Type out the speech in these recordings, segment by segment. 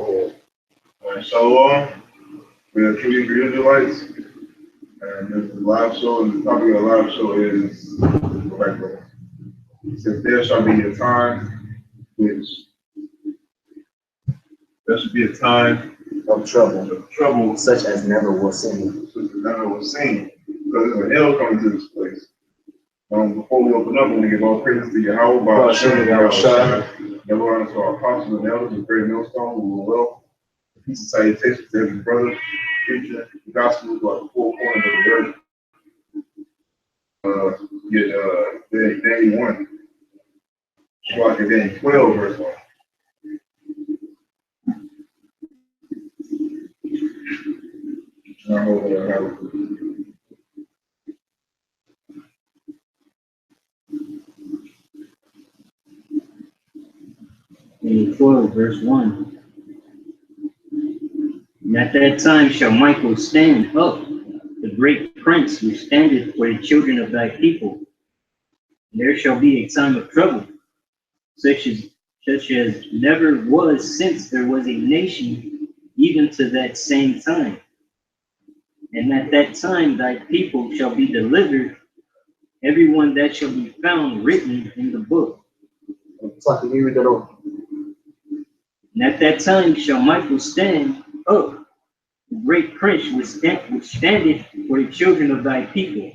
Shalom. We are True Hebrew Israelites, and this is a live show, and the topic of the live show is correct. Since there shall be a time which there should be a time of trouble, such as never was seen. Such as never was seen, because there's an hell coming to this place. Before we open up, I want to give all praises to Yahweh, by Hashem, the Lord, unto our apostles and elders of Great Millstone, who will well. Peace and salutations to every brother, preacher, the gospel throughout the four corners of the earth. Daniel 1. Shalak and Daniel 12, verse 1. I hope I have it. Daniel 12, verse 1. And at that time shall Michael stand up, the great prince who standeth for the children of thy people. And there shall be a time of trouble, such as never was since there was a nation, even to that same time. And at that time thy people shall be delivered, everyone that shall be found written in the book. So can you read that over? And at that time shall Michael stand up, the great prince which standeth for the children of thy people.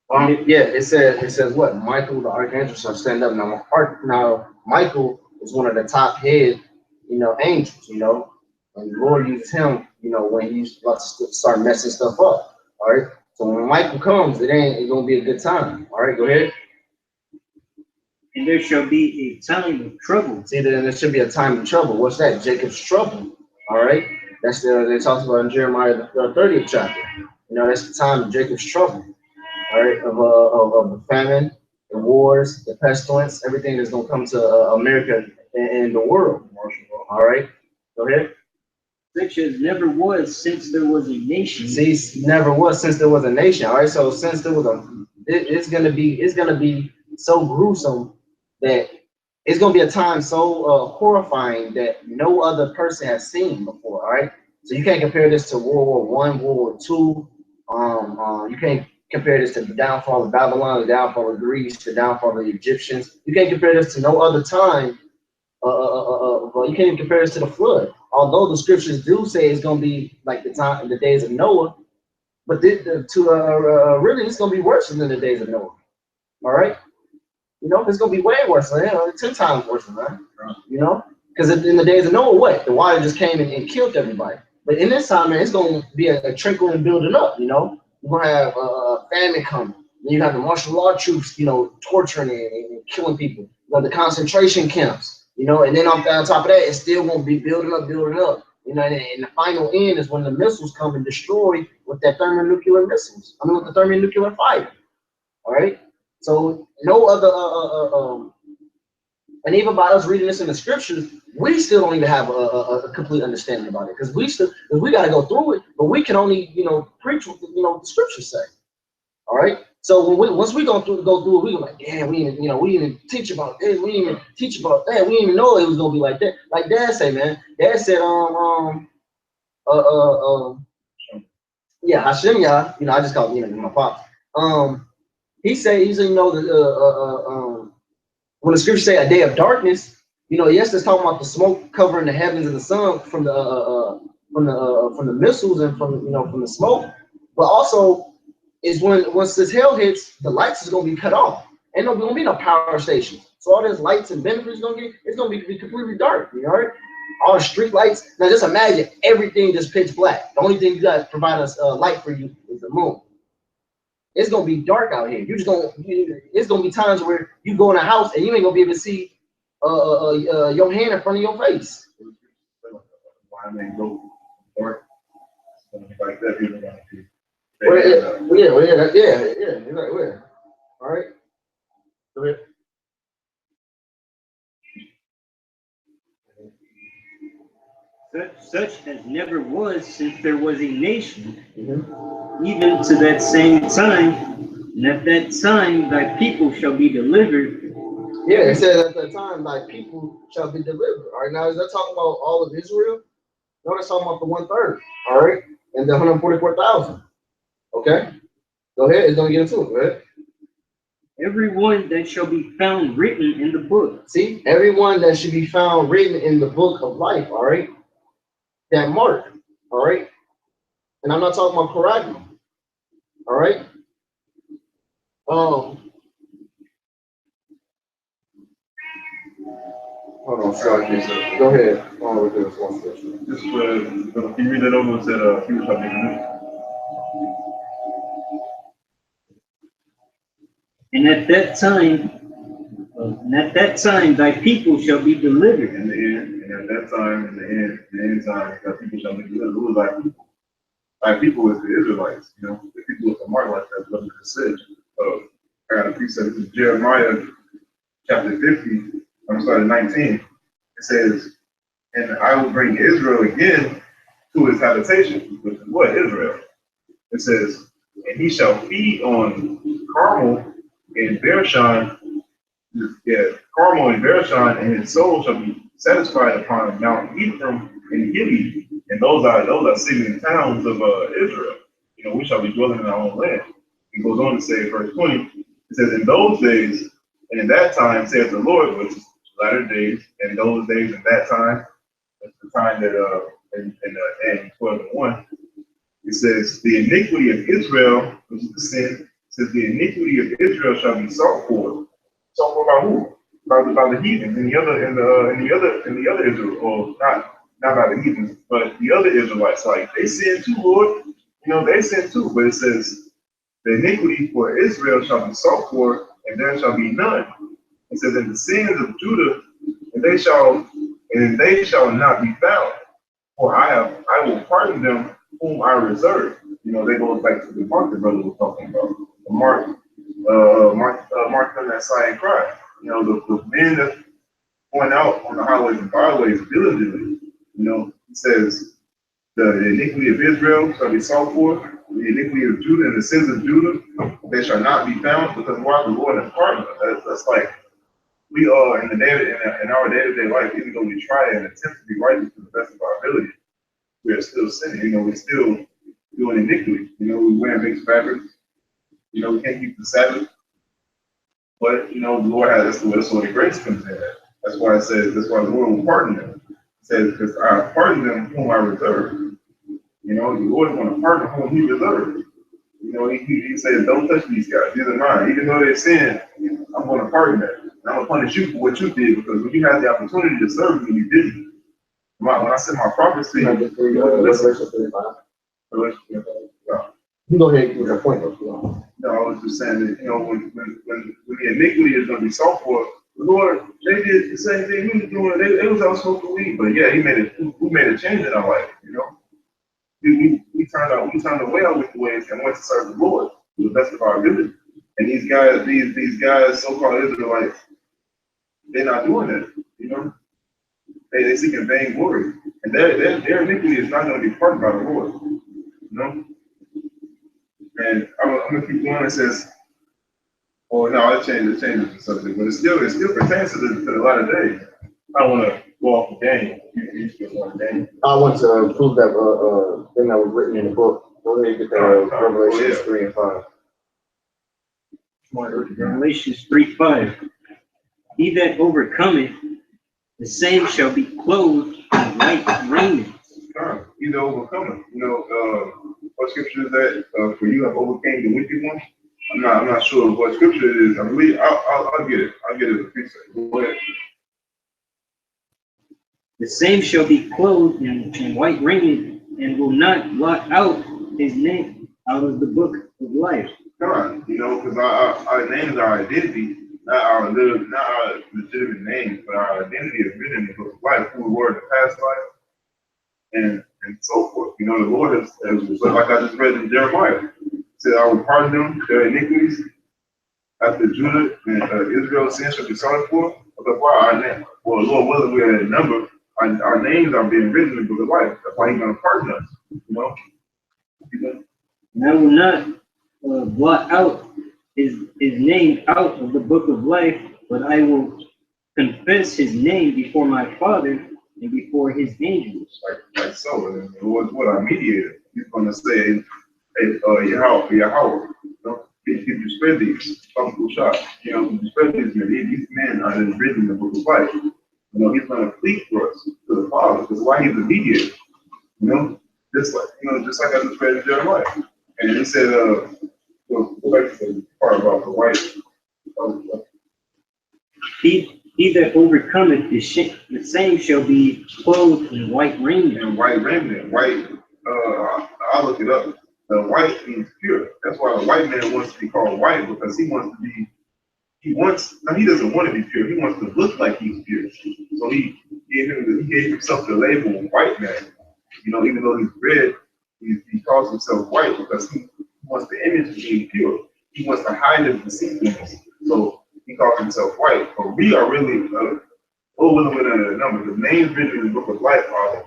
It says what? Michael the archangel shall stand up. Now Michael is one of the top head, angels, and the Lord uses him, when he's about to start messing stuff up. All right. So when Michael comes, it's gonna be a good time. All right, go ahead. And there shall be a time of trouble. See, then there should be a time of trouble. What's that? Jacob's trouble. All right. That's they talks about in Jeremiah the 30th chapter. That's the time of Jacob's trouble. All right, of the famine, the wars, the pestilence, everything that's gonna come to America and the world. All right, go ahead. Such as never was since there was a nation. See, never was since there was a nation. All right, so since there was it's gonna be so gruesome that it's gonna be a time so horrifying that no other person has seen before. All right, so you can't compare this to World War I, World War II. You can't compare this to the downfall of Babylon, the downfall of Greece, the downfall of the Egyptians. You can't compare this to no other time. You can't even compare this to the flood. Although the scriptures do say it's going to be like the days of Noah, but really it's going to be worse than the days of Noah. All right, it's going to be way worse than 10 times worse than that. Because in the days of Noah, what? The water just came and killed everybody. But in this time, man, it's going to be a trickle and building up. You're gonna have famine coming. Then you have the martial law troops, torturing and killing people. The concentration camps, and then on top of that, it's still gonna be building up. And the final end is when the missiles come and destroy with that thermonuclear missiles. With the thermonuclear fire. All right. So no other and even by us reading this in the scriptures, we still don't even have a complete understanding about it, because we got to go through it, but we can only preach what the scriptures say. All right. So once we go through it, we go like, damn, we didn't teach about this, we didn't even teach about that, we didn't even know it was gonna be like that. Like Dad said, man. Dad said, Hashem Yah. I just call my pop. He said, when the scriptures say a day of darkness, yes, it's talking about the smoke covering the heavens and the sun from the missiles and from the smoke, but also is once this hell hits, the lights is gonna be cut off. Ain't gonna be no power stations. So all this lights and benefits it's gonna be completely dark. Right? All the street lights. Now just imagine everything just pitch black. The only thing you guys provide us light for you is the moon. It's gonna be dark out here. It's gonna be times where you go in a house and you ain't gonna be able to see your hand in front of your face. Why they go dark? Like that, people gonna be. Yeah. All right. Go ahead. Such as never was since there was a nation, even to that same time. And at that time thy people shall be delivered, Yeah, it says at that time, thy people shall be delivered. All right, now is that talking about all of Israel? No, that's talking about the 1/3. All right, and the 144,000. Okay, go ahead. It's gonna get into it. Go ahead. Everyone that shall be found written in the book. See, everyone that should be found written in the book of life. All right, that mark. All right, and I'm not talking about Karagi. All right. Hold on, sorry. Go ahead. With this one scripture. This is where, can you read that over? It said, people shall be delivered. And at that time, thy people shall be delivered. In the end, and at that time, in the end time, thy people shall be delivered. Who is thy people? Thy people is the Israelites, you know, the people with the mark like that, what it said. I got a piece of this, Jeremiah chapter 50, I'm sorry, 19. It says, and I will bring Israel again to his habitation, which is what? Israel. It says, and he shall feed on Carmel and Beershan, Carmel and Beershan, and his soul shall be satisfied upon Mount Ephraim and Gilead. And those are cities and towns of Israel. You know, we shall be dwelling in our own land. It goes on to say, verse 20, it says, in those days, and in that time, saith the Lord, which is latter days, and those days and that time, that's the time that in 12:1, it says, the iniquity of Israel, which is the sin, it says the iniquity of Israel shall be sought for. Sought for by who? By the heathens and the other Israel, or not by the heathens, but the other Israelites. Like they sin too, Lord. You know, they sin too. But it says the iniquity for Israel shall be sought for, and there shall be none. It says, in the sins of Judah, and they shall not be found. For I will pardon them whom I reserve. You know, they go back to the mark the brother was talking about. The mark on that side and cry. You know, the men that point out on the highways and byways diligently. You know, it says the iniquity of Israel shall be sought for, the iniquity of Judah and the sins of Judah, they shall not be found, because why the Lord has pardoned us. That's like we are in our day-to-day life, even though we try and attempt to be righteous to the best of our ability, we are still sinning. You know, we're still doing iniquity. You know, we wear mixed fabrics. You know, we can't keep the Sabbath. But, you know, the Lord has, that's where the grace comes in. That's why it says, that's why the Lord will pardon them. It says, because I pardon them whom I reserve. You know, the Lord is going to pardon whom he reserves. You know, he says, don't touch these guys. These are mine. Even though they sin, I'm going to pardon them. And I'm going to punish you for what you did, because when you had the opportunity to serve me, you didn't. When I sent my prophecy, you go ahead with your point though. No, I was just saying that, you know, when the iniquity is going to be sought for, the Lord, they did the same thing we was doing. They was out smoking weed, but yeah, we made a change in our life, you know. We turned away our wicked ways and went to serve the Lord to the best of our ability. And these guys, so-called Israelites, they're not doing that, you know. They seeking vain glory, and their iniquity is not going to be pardoned by the Lord, you know. And I'm gonna keep going. It says, "Oh no, it changes the subject, but it still pertains to the latter days." I don't want to go off the game. You still want the game? I want to prove that thing that was written in the book. Go ahead and get that Revelation 3 and 5. Revelations 3:5. He that overcometh, the same shall be clothed in white raiment. He's the overcomer. You know, what scripture is that? For you have overcame the wicked one. I'm not sure what scripture it is. I believe I'll get it. I'll get it as a piece. Go ahead. The same shall be clothed in white raiment, and will not blot out his name out of the book of life. God, you know, because our names are our identity, not our legitimate names, but our identity is written in the book of life, who we were in the past life, and so forth. You know, the Lord has, like I just read in Jeremiah, said, I will pardon them their iniquities after Judah and Israel's sins shall be sought for. Because why our name? Well, Lord willing, we are in number. Our names are being written in the book of life. That's why he's going to pardon us. You know? And I will not blot out his name out of the book of life but I will confess his name before my Father and before his angels. Like so, and what our mediator, he's gonna say, hey, Yahweh, don't if you spread these, come shot, you know, you spread these men, these men are in written in the book of life. You know, he's gonna plead for us to the Father. That's why he's the mediator. You know, just like I just read in Jeremiah. And he said, go back to the part about the white. He that overcometh the same shall be clothed in white raiment. And white raiment, white, I'll look it up. The white means pure. That's why the white man wants to be called white, because he wants to be, he doesn't want to be pure. He wants to look like he's pure. So he gave himself the label white man. You know, even though he's red, he calls himself white because he wants the image of being pure. He wants to hide his deceitfulness. So he calls himself white. But we are really, the number. The names written in the book of life are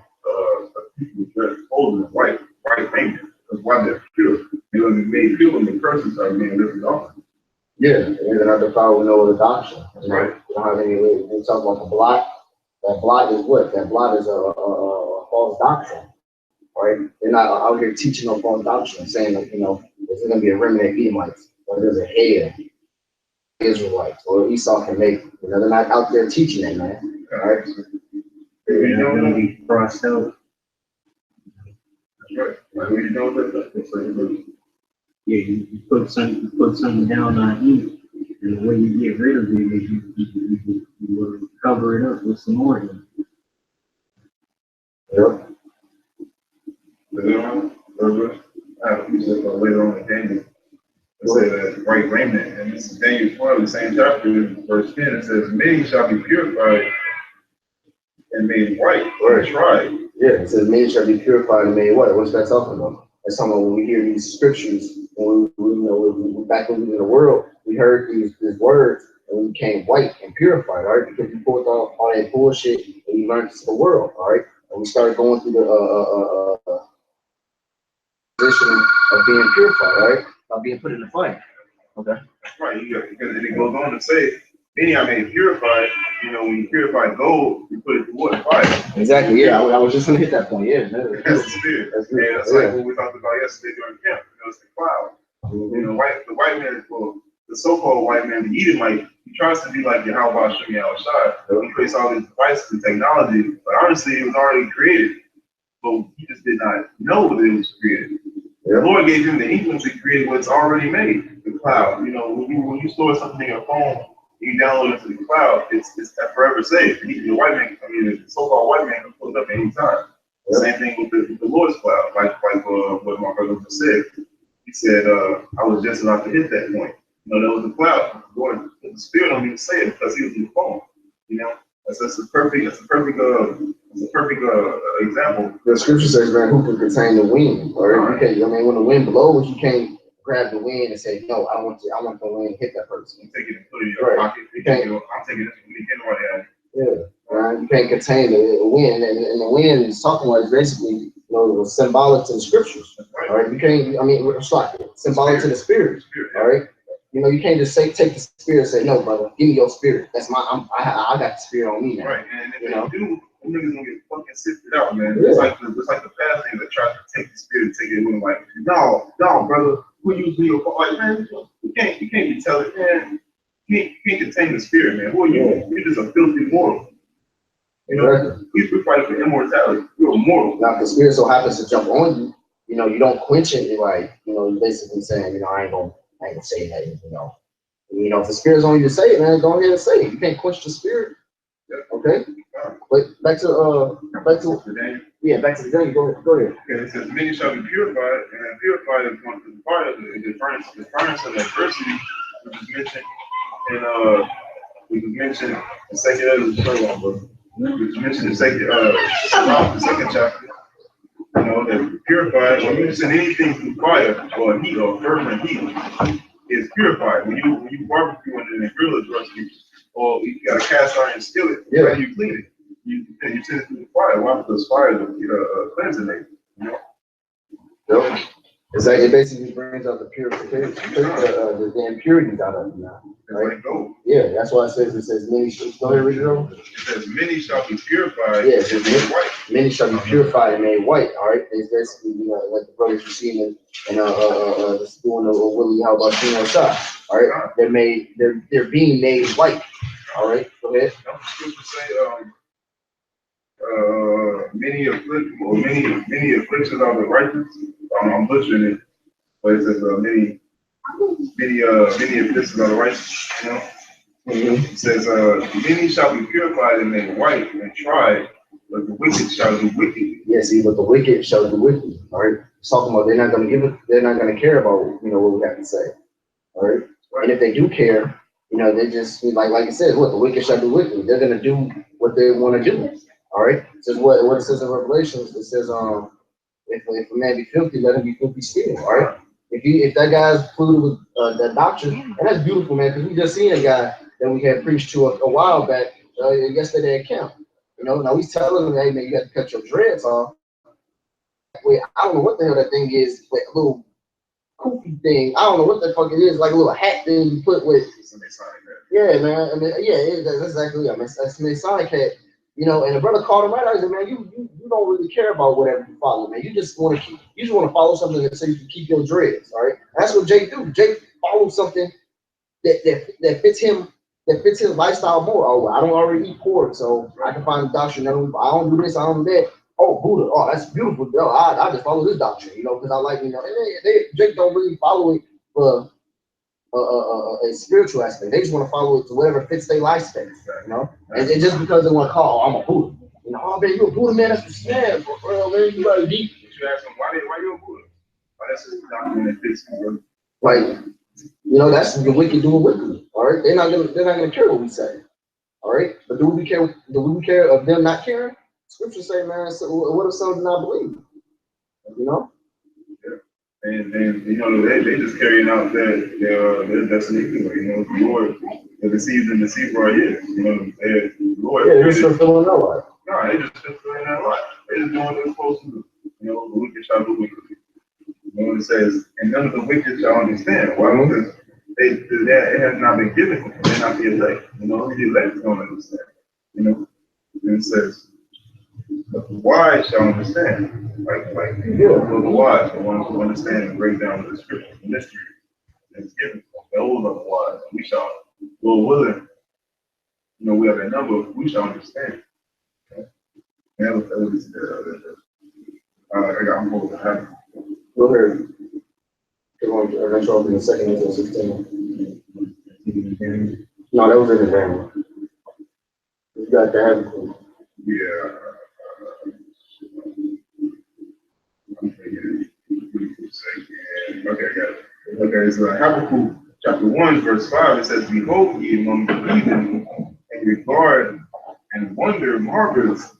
people dressed older than white raiment. That's why they're pure. You know, they made pure when the curses are being lifted off. Yeah, and then after power, we know the doctrine. You know? Right. We don't have any. We talk about the blot. That blot is what? That blot is a false doctrine, right? They're not out here teaching no false doctrine, saying that, you know, there's going to be a remnant of Edomites, or there's a head Israelites, or Esau can make. You know, they're not out there teaching that, man. Right? They're not going to be crossed out. Right. Like, we know that. Yeah, you put something down on him, and the way you get rid of it is you will cover it up with some more. Yep. We said later on in Daniel, it said that white raiment, and this is Daniel 12, the same chapter, verse 10, it says, many shall be purified and made white, or tried. Yeah, it says many shall be purified and made white. What's that talking about? That's talking about when we hear these scriptures, when we back when we were in the world, we heard these words and we became white and purified, all right? Because we pulled off all that bullshit and we learned the world, all right? And we started going through the position of being purified, all right? Of being put in the fire. Okay. That's right, because it goes on to say, many are made purified. You know, when you purify gold, you put it through what? Fire. Exactly, yeah. I was just gonna hit that point, yeah. That's the spirit. That's like what we talked about yesterday during camp. You know, it's the cloud. You know, the white man, well, the so-called white man, the Edomite, he tries to be like Yahweh Shem Yahushua. He creates all these devices and technology, but honestly, it was already created. But he just did not know that it was created. The Lord gave him the inkling to create what's already made, the cloud. You know, when you store something in your phone, you download it to the cloud, it's forever saved. The white man, the so-called white man can pull it up at any time. The same thing with the Lord's cloud, like what my brother just said. He said, I was just about to hit that point. You know, there was a cloud. The Spirit don't even say it because he was in the phone. You know, that's a perfect example. The scripture says, man, who can contain the wind? Or you can't, I mean, when the wind blows, you can't grab the wind and say, no, I want the wind to hit that person. You take it and put it in your pocket. I'm taking this from anybody else. Yeah, you can't contain the wind, and the wind is talking about basically, you know, symbolic to the scriptures. Right. All right, you can't. I mean, it's like symbolic to the spirit. All right, you know, you can't just take the spirit and say, no, brother, give me your spirit. That's I got the spirit on me now. Right, and if you do, them niggas gonna get fucking sifted out, man. It's like the past nigga that tries to take the spirit, take it away. Like, no, brother, who used your like, man, you can't be telling, man. You can't contain the spirit, man. Who are you? You're just a filthy mortal. You know, we're fighting for immortality. You're immortal. Now, if the spirit so happens to jump on you, you know, you don't quench it. You're like, you know, you're basically saying, you know, I ain't gonna say that, you know. You know, if the spirit's on you to say it, man, go ahead and say it. You can't quench the spirit. Okay? But back to Daniel. Yeah, back to the Daniel. Go ahead. Okay, it says many shall be purified, and that purified is going to the fire, the furnace of adversity, which is mentioned in the second chapter. You know, that purified, when you send anything through fire or heat or fervent heat, is purified. When you barbecue and the grill is rusty, or you got a cast iron skillet, how do you clean it? You send it through the fire. Why? Because fire is a cleansing agent. You know. Yep. It's like it basically brings out the purification, the impurities out of you now. right? like gold. Yeah, that's why it says many. Go ahead, read it over. It says many shall be purified Yeah, and made white. Many shall be purified and made white. All right, it's basically like the brothers you see in doing the Willie, how about shot? All right, they're being made white. All right, go ahead. Don't the scripture say many afflictions are the righteous? I'm butchering it, but it says many afflictions are the righteous. You know, it says many shall be purified and made white and tried, but the wicked shall do wicked. Yeah, see, but the wicked shall do wicked. All right, it's talking about they're not going to give it. They're not going to care about what we have to say. All right, and if they do care, they just like it says, what the wicked shall do wicked. They're going to do what they want to do. All right, it says what it says in Revelations. It says if a man be filthy, let him be filthy still. All right, if that guy's polluted with that doctrine, and that's beautiful, man, because we just seen a guy that we had preached to a while back yesterday at camp. Now he's telling him, hey man, you got to cut your dreads off. Wait, I don't know what the hell that thing is, but a little koofy thing. I don't know what the fuck it is, like a little hat thing you put with. Yeah, man. I mean, yeah, that's exactly it. That's Masonic hat. And the brother called him right out. He said, man, you don't really care about whatever you follow, man. You just want to follow something that says you can keep your dreads, all right? And that's what Jake do. Jake follows something that fits him. That fits his lifestyle more. Oh, well, I don't already eat pork, so I can find a doctrine. I don't do this, I don't do that. Oh, Buddha. Oh, that's beautiful. No, I just follow this doctrine, because I like, and Jake don't really follow it for a spiritual aspect. They just want to follow it to whatever fits their lifestyle, And just because they want to call, I'm a Buddha. Oh man, you a Buddha, man? That's the man, bro, man. You gotta deep. But you ask them, why you a Buddha? Why that's his doctrine that fits him, Right. That's the wicked doing wicked. All right, they're not gonna care what we say. All right, but do we care of them not caring? Scripture say, man, so what if some do not believe? Yeah. And they just carrying out their destiny anyway. The Lord, the deceived and deceiver are his. The Lord. Yeah, they're just fulfilling their life. No, they just fulfilling their life. They just doing what they're supposed to do. The wicked shall do wicked. It says, and none of the wicked shall understand. Why? Because it has not been given to them. They're not the elect. Only the elect don't understand. And it says, but the wise shall understand. The wise, the ones who understand and break down the scripture, the mystery that's given. Those are the wise. We shall, Lord willing, we have a number, we shall understand. I got more to have. Go ahead. Eventually, I'll be the second until 16. No, that was in the van. You got that. Yeah. Okay, I got it. Okay, so Habakkuk chapter 1, verse 5, it says, behold ye among the heathen, and regard and wonder marvelous.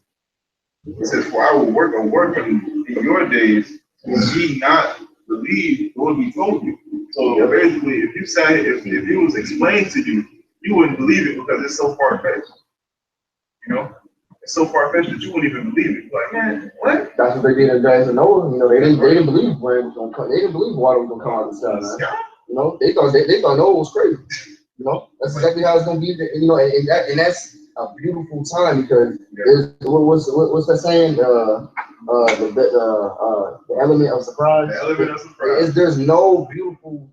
It says, for I will work a work in your days, will ye not believe what he told you. So basically, if you say, if it was explained to you, you wouldn't believe it because it's so far-fetched. It's so far-fetched that you wouldn't even believe it. Like, man, what? That's what they did in days of Noah. They didn't believe rain was gonna come. They didn't believe water was gonna come out of the sky, man. They thought Noah was crazy. That's exactly how it's gonna be. And that's a beautiful time because what's that saying? The element of surprise. The element of surprise. There's no beautiful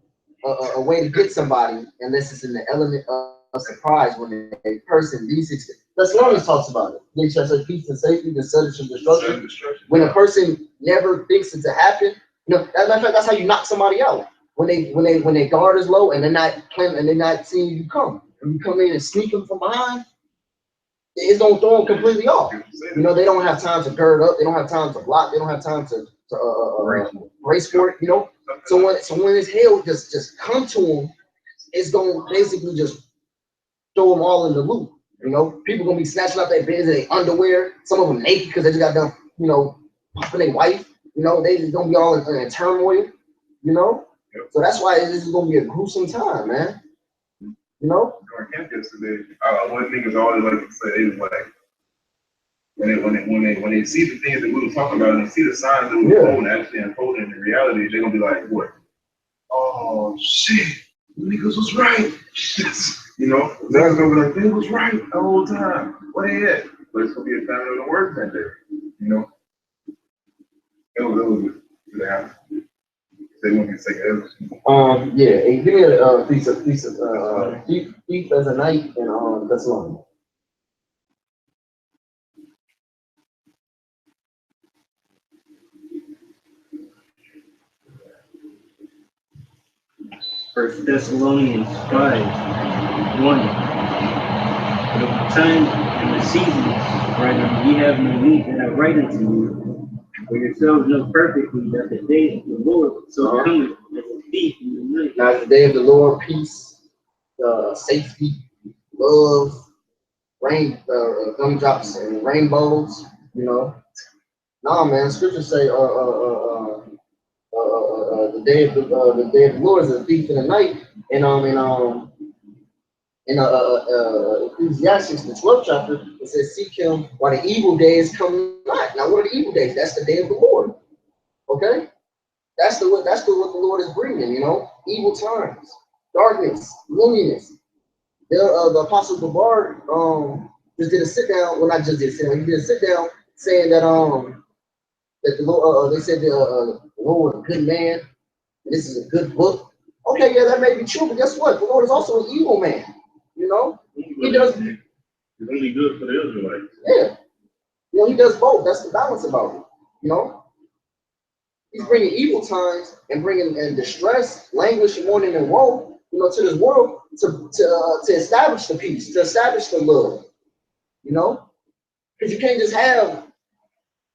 a way to get somebody unless it's in the element of surprise when a person these. That's Romans talks about it. They shall say peace and safety, the subject of destruction. When a person never thinks it to happen, that's how you knock somebody out. When they guard is low and they're not planning and they're not seeing you come, and you come in and sneak them from behind, it's gonna throw them completely off. They don't have time to gird up. They don't have time to block. They don't have time to brace for it. So when this hell just come to them, it's gonna basically just throw them all in the loop. People gonna be snatching up their beds and their underwear. Some of them naked because they just got done, popping their wife. They just gonna be all in turmoil. So that's why this is gonna be a gruesome time, man. During camp yesterday, one thing is always like to say is like when they see the things that we were talking about and they see the signs that we were actually unfolding in reality, they're gonna be like, what? Oh shit, the niggas was right. You know, niggas gonna be like, they was right the whole time. Where they at? But it's gonna be a family of the work that day. You know, it was to happen. They want me to take everything. Yeah, and give me a piece of Thief as a Night and Thessalonians. First Thessalonians 5:1. But of the time and the seasons, brethren, ye have no need that I write unto you, for yourselves know perfectly that the day of the Lord so cometh as a thief in the night. Now, the day of the Lord, peace, safety, love, gumdrops and rainbows, you know. Nah, man, scriptures say, the day of the Lord is a thief in the night, and in Ecclesiastes, the 12th chapter, it says, seek him while the evil days come not. Now, what are the evil days? That's the day of the Lord. Okay? That's what the Lord is bringing, you know, evil times, darkness, gloominess. The Apostle Gabar just did a sit down. Well, not just did a sit down. He did a sit down saying that that the Lord, they said the Lord was a good man. And this is a good book. Okay, yeah, that may be true, but guess what? The Lord is also an evil man. You know, he does. It's only good for the Israelites. Yeah, you know, he does both. That's the balance about it. You know. He's bringing evil times and bringing and distress, languish, mourning, and woe, you know, to this world to establish the peace, to establish the love, you know, because you can't just have,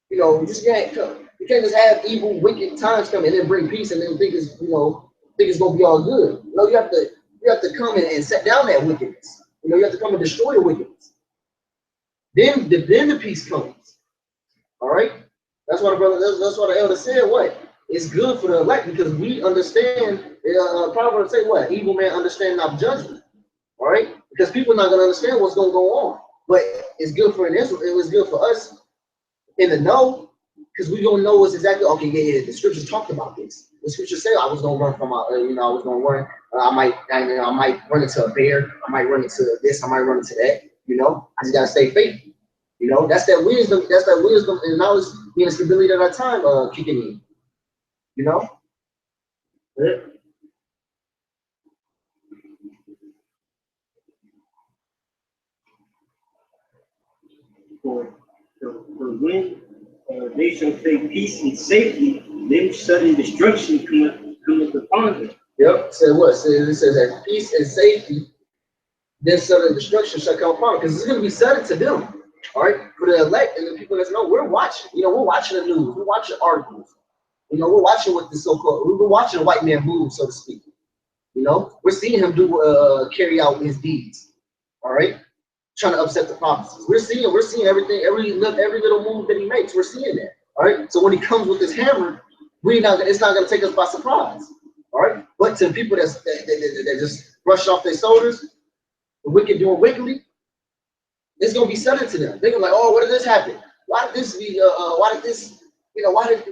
you know, you can't just have evil, wicked times come and then bring peace and then think it's, you know, think it's gonna be all good. You know, you have to come in and set down that wickedness. You know, you have to come and destroy the wickedness. Then the peace comes. All right. That's why that's why the elder said what? It's good for the elect because we understand, Proverbs say what? Evil man understand not judgment. All right? Because people are not going to understand what's going to go on. But it's good for Israel. It was good for us in the know because we don't know what's exactly, okay, yeah, the scriptures talked about this. The scriptures say I was going to run from, I was going to run. I might run into a bear. I might run into this. I might run into that. You know, I just got to stay faithful. You know, that's that wisdom and knowledge, being the stability of our time kicking in. You know? Yeah. For when they shall say peace and safety, then sudden destruction cometh upon them. Yep. Say what? It says that peace and safety, then sudden destruction shall come upon them. Because it's going to be sudden to them. All right, for the elect and the people that know, we're watching. You know, we're watching the news. We're watching articles. You know, we're watching what the so-called. We're watching a white man move, so to speak. You know, we're seeing him carry out his deeds. All right, trying to upset the prophecies. We're seeing everything, every little move that he makes. We're seeing that. All right. So when he comes with his hammer, it's not going to take us by surprise. All right. But to people that just brush off their shoulders, the wicked doing wickedly. It's gonna be sudden to them. They're gonna be like, oh, what did this happen? Why did this be? Why did this? You know, why did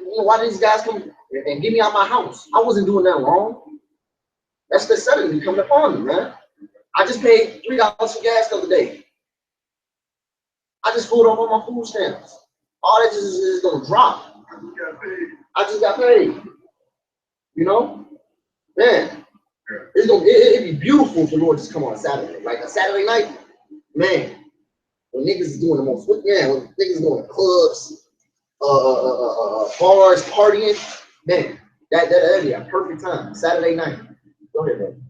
these guys come and get me out of my house? I wasn't doing that wrong. That's the suddenly coming upon them, man. I just paid $3 for gas the other day. I just pulled up on my food stamps. All that is gonna drop. I just got paid. You know, man. It'd be beautiful if the Lord just come on a Saturday, like a Saturday night, man. When niggas is doing the most, when niggas going to clubs, bars, partying, man, that'd be a perfect time. Saturday night. Go ahead, man.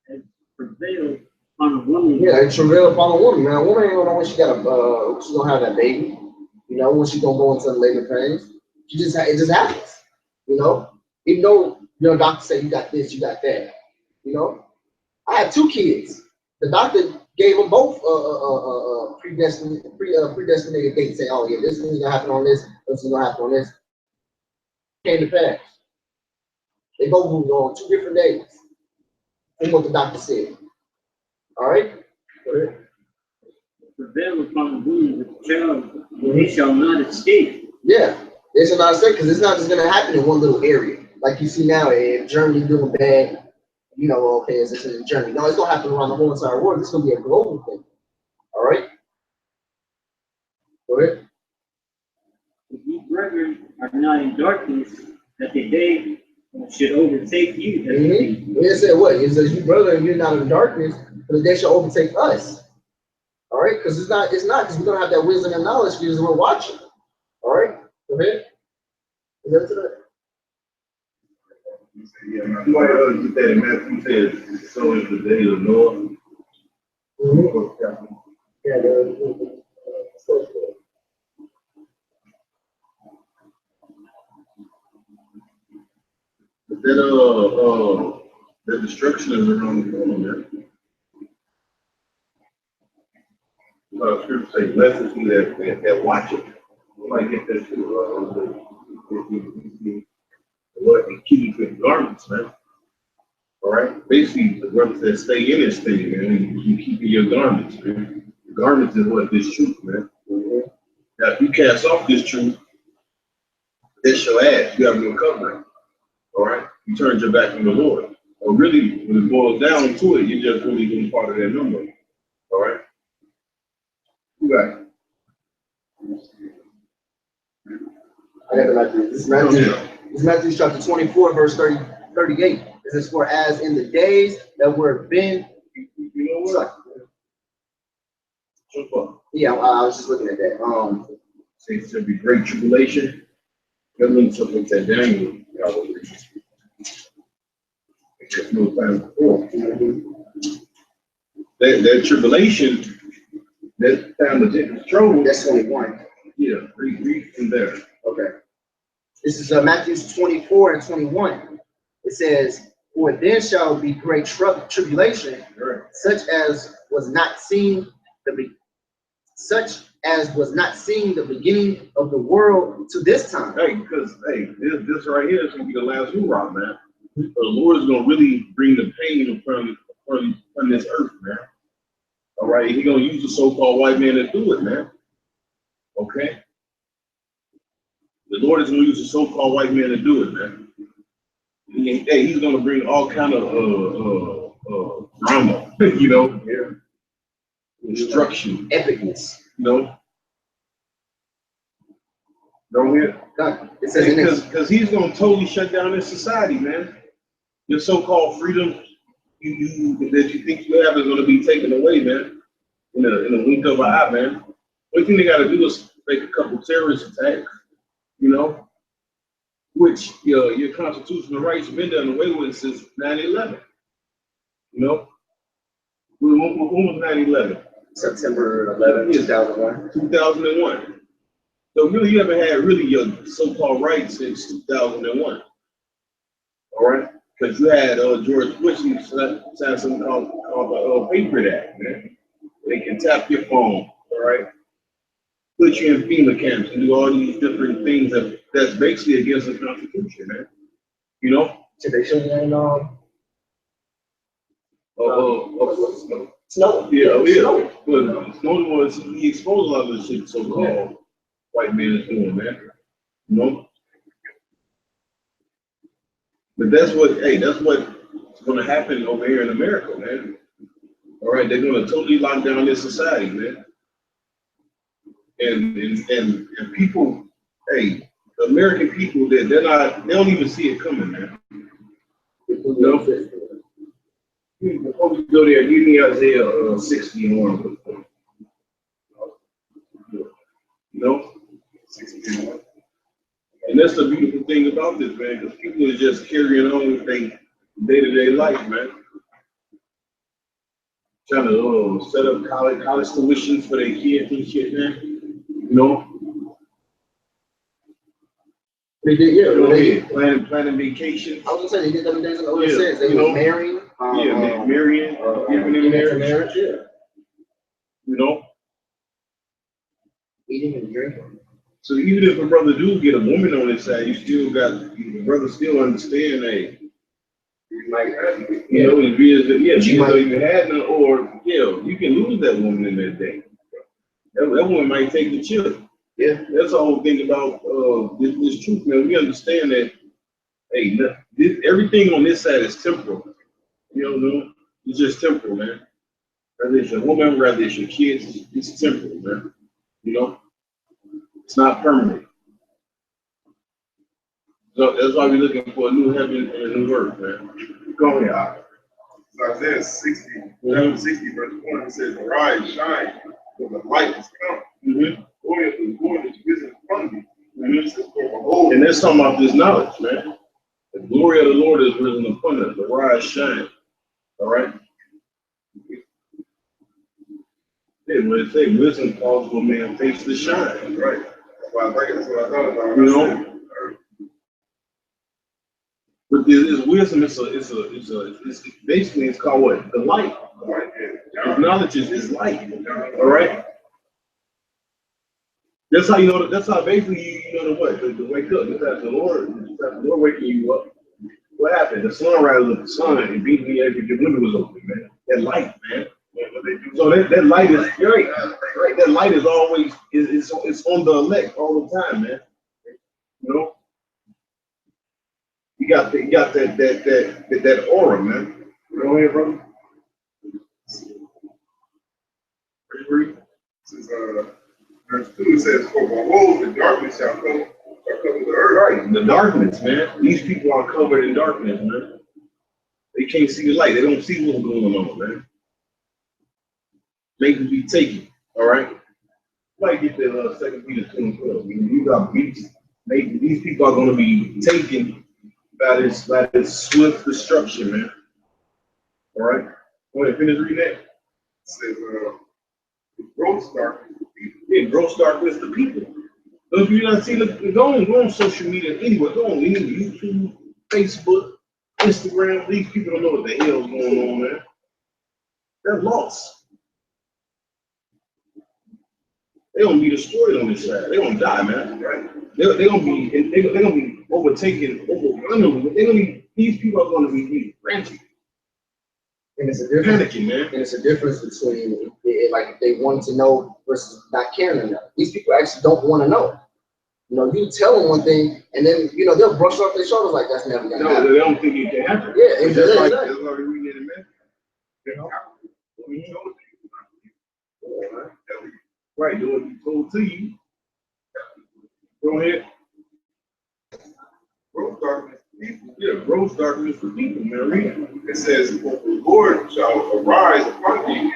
And prevail on a woman. Yeah, it's travail upon a woman, man. A woman ain't gonna know when she's gonna have that baby. You know, when she's gonna go into the labor pains. It just happens. You know, even though your doctor said you got this, you got that. You know, I have 2 kids. The doctor gave them both predestinated dates, saying, "Oh yeah, this is gonna happen on this. This is gonna happen on this." Came to pass. They both moved on 2 different days from what the doctor said. All right. Prevail upon the woman with the child, they shall not escape. Yeah, they shall not escape because it's not just gonna happen in one little area, like you see now in Germany doing bad. you know, okay, it's a journey. No, it's gonna happen around the whole entire world. It's gonna be a global thing. All right. Go ahead. If you brethren are not in darkness, that the day should overtake you. Mm-hmm. It said what? It says, you brother, and you're not in darkness, but the day shall overtake us. All right, because it's not because we don't have that wisdom and knowledge because we're watching. All right, go ahead. Is that today? Yeah, you might get that in Matthew says, so is the day of Noah. Mm-hmm. Yeah, But that the destruction is around the corner, man. Scripture say, blessed is he that watches. You might get that too. Lord can keep you in garments, man. All right. Basically, the brother said, stay in this thing, man. You keep in your garments, man. The garments is what this truth, man. Now, if you cast off this truth, that's your ass. You have no covering. All right. You turned your back on the Lord. Or really, when it boils down to it, you're just really being part of that number. All right. You got it. I got it like this. This is Matthew chapter 24, verse 38. It says, for as in the days that were been. You know what? Jump up. Yeah, I was just looking at that. Says there'll be great tribulation. Government something that Daniel, there's no time before. That tribulation, that time of Jacob's trouble. That's 21. Yeah, read from there. Okay. This is Matthew 24 and 21. It says, for then shall be great tribulation, Right. such as was not seen the beginning of the world to this time. Hey, because this right here is gonna be the last hoorah, man. So the Lord is gonna really bring the pain upon this earth, man. All right, He's gonna use the so-called white man to do it, man. Okay. The Lord is gonna use the so-called white man to do it, man. He's gonna bring all kind of drama, you know, destruction, Epicness. you know. Don't hear? It says Because he's gonna totally shut down this society, man. Your so-called freedom that you think you have is gonna be taken away, man. In a wink of an eye, man. Only thing they gotta do is make a couple terrorist attacks, you know, which your constitutional rights have been done away with since 9/11. You know? When was 9/11? September 11, 2001. 2001. So really, you haven't had really your so-called rights since 2001. All right? Because you had George Bush signed something called the Patriot Act, man. They can tap your phone, all right? Put you in FEMA camps and do all these different things that's basically against the Constitution, man. You know? Should they show you in Snow. Yeah. But Snowden was, he exposed a lot of the shit so-called white man is doing, man. You know? But that's what's gonna happen over here in America, man. All right, they're gonna totally lock down this society, man. And people, American people, they don't even see it coming, man. You know? Before we go there, give me Isaiah 61. You know? 61. And that's the beautiful thing about this, man, because people are just carrying on with their day-to-day life, man. Trying to set up college tuitions for their kids and shit, man. You know? They did, yeah. Planning vacations. I was gonna say they did them days ago. It says they were marrying. Marrying, giving them marriage. Yeah. You know? Eating and drinking. So even if a brother do get a woman on his side, the brother still understand, you might, you know, you might even had none, or you can lose that woman in that day. That woman might take the chip. Yeah, that's the whole thing about this truth, man. We understand that, everything on this side is temporal. You know, it's just temporal, man. Whether it's your woman, whether it's your kids, it's temporal, man. You know, it's not permanent. So that's why we're looking for a new heaven and a new earth, man. Go ahead. So Isaiah 60, chapter 60, verse 1, it says, arise, shine, for the light has come. Mm-hmm. The Lord is risen upon thee. Mm-hmm. It says, for behold, And that's talking about this knowledge, man. The glory of the Lord is risen upon us. Arise, shine. All right? Yeah, what it say, wisdom calls for a man face to shine. right. That's what I thought about. You know? But this wisdom, it's basically it's called what? The light. His knowledge is light. All right. That's how you know. That's how basically you know the what? To wake up. Just as the Lord waking you up. What happened? The sun rises with the sun and beat me every the window was open, man. That light, man. So that light is right. That light is always it's on the elect all the time, man. You know. You got that aura, man. You know here, brother? Since verse 2 it says, for behold, the darkness shall cover the earth. Right, the darkness, man. These people are covered in darkness, man. They can't see the light. They don't see what's going on, man. They can be taken, all right? Like get that 2 Peter 2 and 12. You got beats. These people are going to be taken by this swift destruction, man. All right? Go ahead, finish reading that. It says, gross darkness to people. Yeah, gross darkness to people. So if you're not seeing it, go on social media anywhere. Go on YouTube, Facebook, Instagram. These people don't know what the hell's going on, man. They're lost. They're gonna be destroyed on this side. They're gonna die, man. Right? They're gonna be overtaken, these people are gonna be frantic. And it's a difference. Panicking, man. And it's a difference between like if they want to know versus not caring enough. These people actually don't want to know. You know, you tell them one thing, and then they'll brush off their shoulders like that's never gonna happen. No, they don't think it can happen. Yeah, It's exactly. like That's why we read it in Matthew. You know? Mhm. Right, do what he told to you. Go ahead. Gross darkness to people. Yeah, gross darkness for people, man. Read it. It says, for the Lord shall arise upon thee,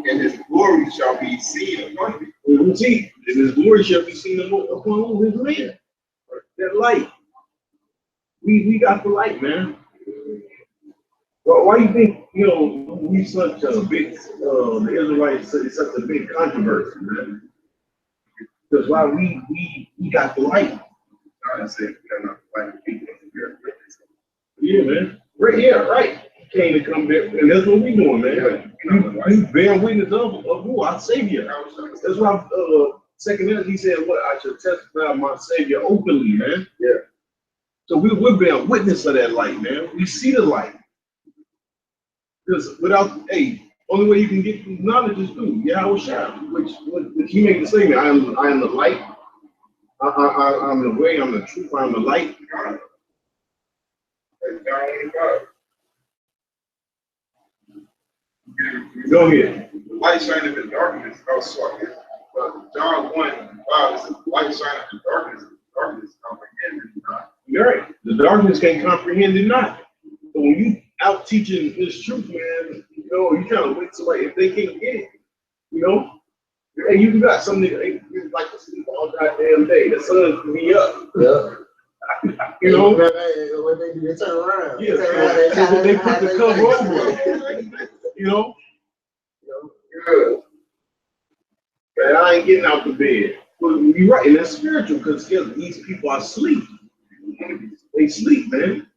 and his glory shall be seen upon thee. We see, and his glory shall be seen upon his man. That light. We got the light, man. Well, why do you think, we such a big, the Israelites is such a big controversy, man? Because why we got the light. God said, we are not like people. Yeah, man. Right, yeah, right. He came to come back, and that's what we doing, man. You bear witness of who? Our Savior. That's why, second minute, he said, what? I should testify of my Savior openly, man. Yeah. So we're bearing witness of that light, man. We see the light. Because only way you can get knowledge is through Yahweh Shai, which he made the statement, I am the light, I'm the way, I'm the truth, I'm the light. Go ahead. The light shineth in darkness. John 1:5 says, the light shineth in darkness comprehended not. You're right. The darkness can't comprehend it not. So when you out teaching this truth, man, you trying to wake somebody if they can't get it, Hey, you got something they like to sleep all goddamn day. The sun can be up. Yeah. What they do, they turn around. Yeah, they put the cover over it. Good. But I ain't getting out the bed. But you're right, and that's spiritual because these people are asleep. They sleep, man.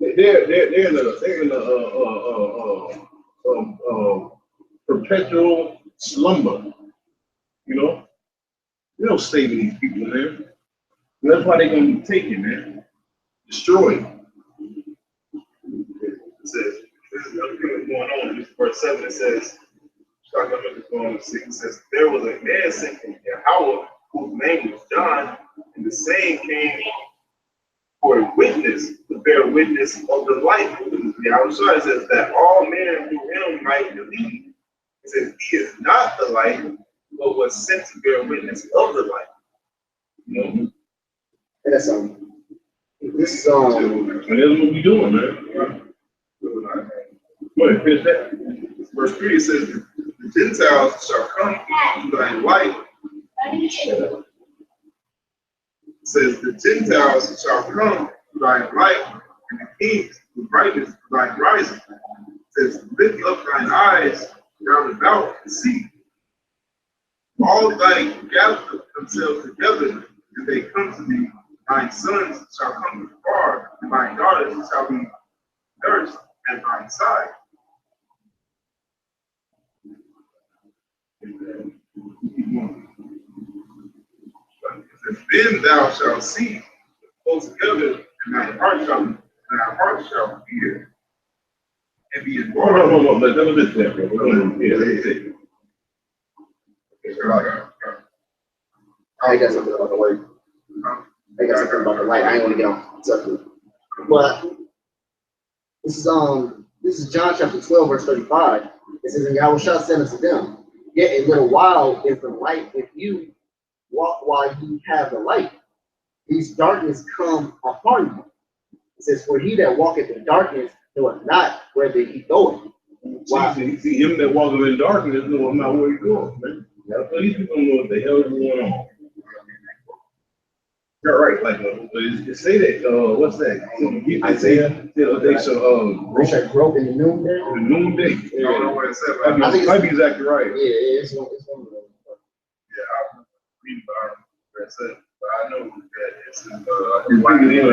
They're in a perpetual slumber. You don't stay with these people, man. And that's why they're gonna be taken, man. Destroyed. It says, this is another thing going on. This verse 7, it says, it says, there was a man sent from Yahweh whose name was John, and the same came for a witness to bear witness of the light. The outside says that all men through him might believe. It says he is not the light, but was sent to bear witness of the light. You know? And that's this is And that's what we doing, man. Go ahead, finish that. Verse 3 says, the Gentiles shall come to thy light. It says, the Gentiles shall come to thy light, and the kings to brightness of thy rising. It says, lift up thine eyes round about and see. All thy gather themselves together, and they come to thee. Thine sons shall come from far, and thy daughters shall be nursed at thine side. Then thou shalt see both together, and thy heart shall fear, and be informed. Hold on, let me listen to that, bro. Yeah, that's it. I got something about the light. I got something about the light. I ain't want to get on subject. But this is John chapter 12, verse 35. It says, and Yahushua said unto them, yet a little while is the light with you, walk while you have the light. These darkness come upon you. It says, for he that walketh in darkness knoweth not whither he goeth. Wow. See him that walks in darkness knoweth not where he goes, man. So these people don't know what the hell is going on. You're right, like it say that what's that? Isaiah they shall grow in the noonday. The noonday. I don't know what it said, but I think might be exactly right. Yeah, it's one of them. yeah, I read about it said, but I know that it's in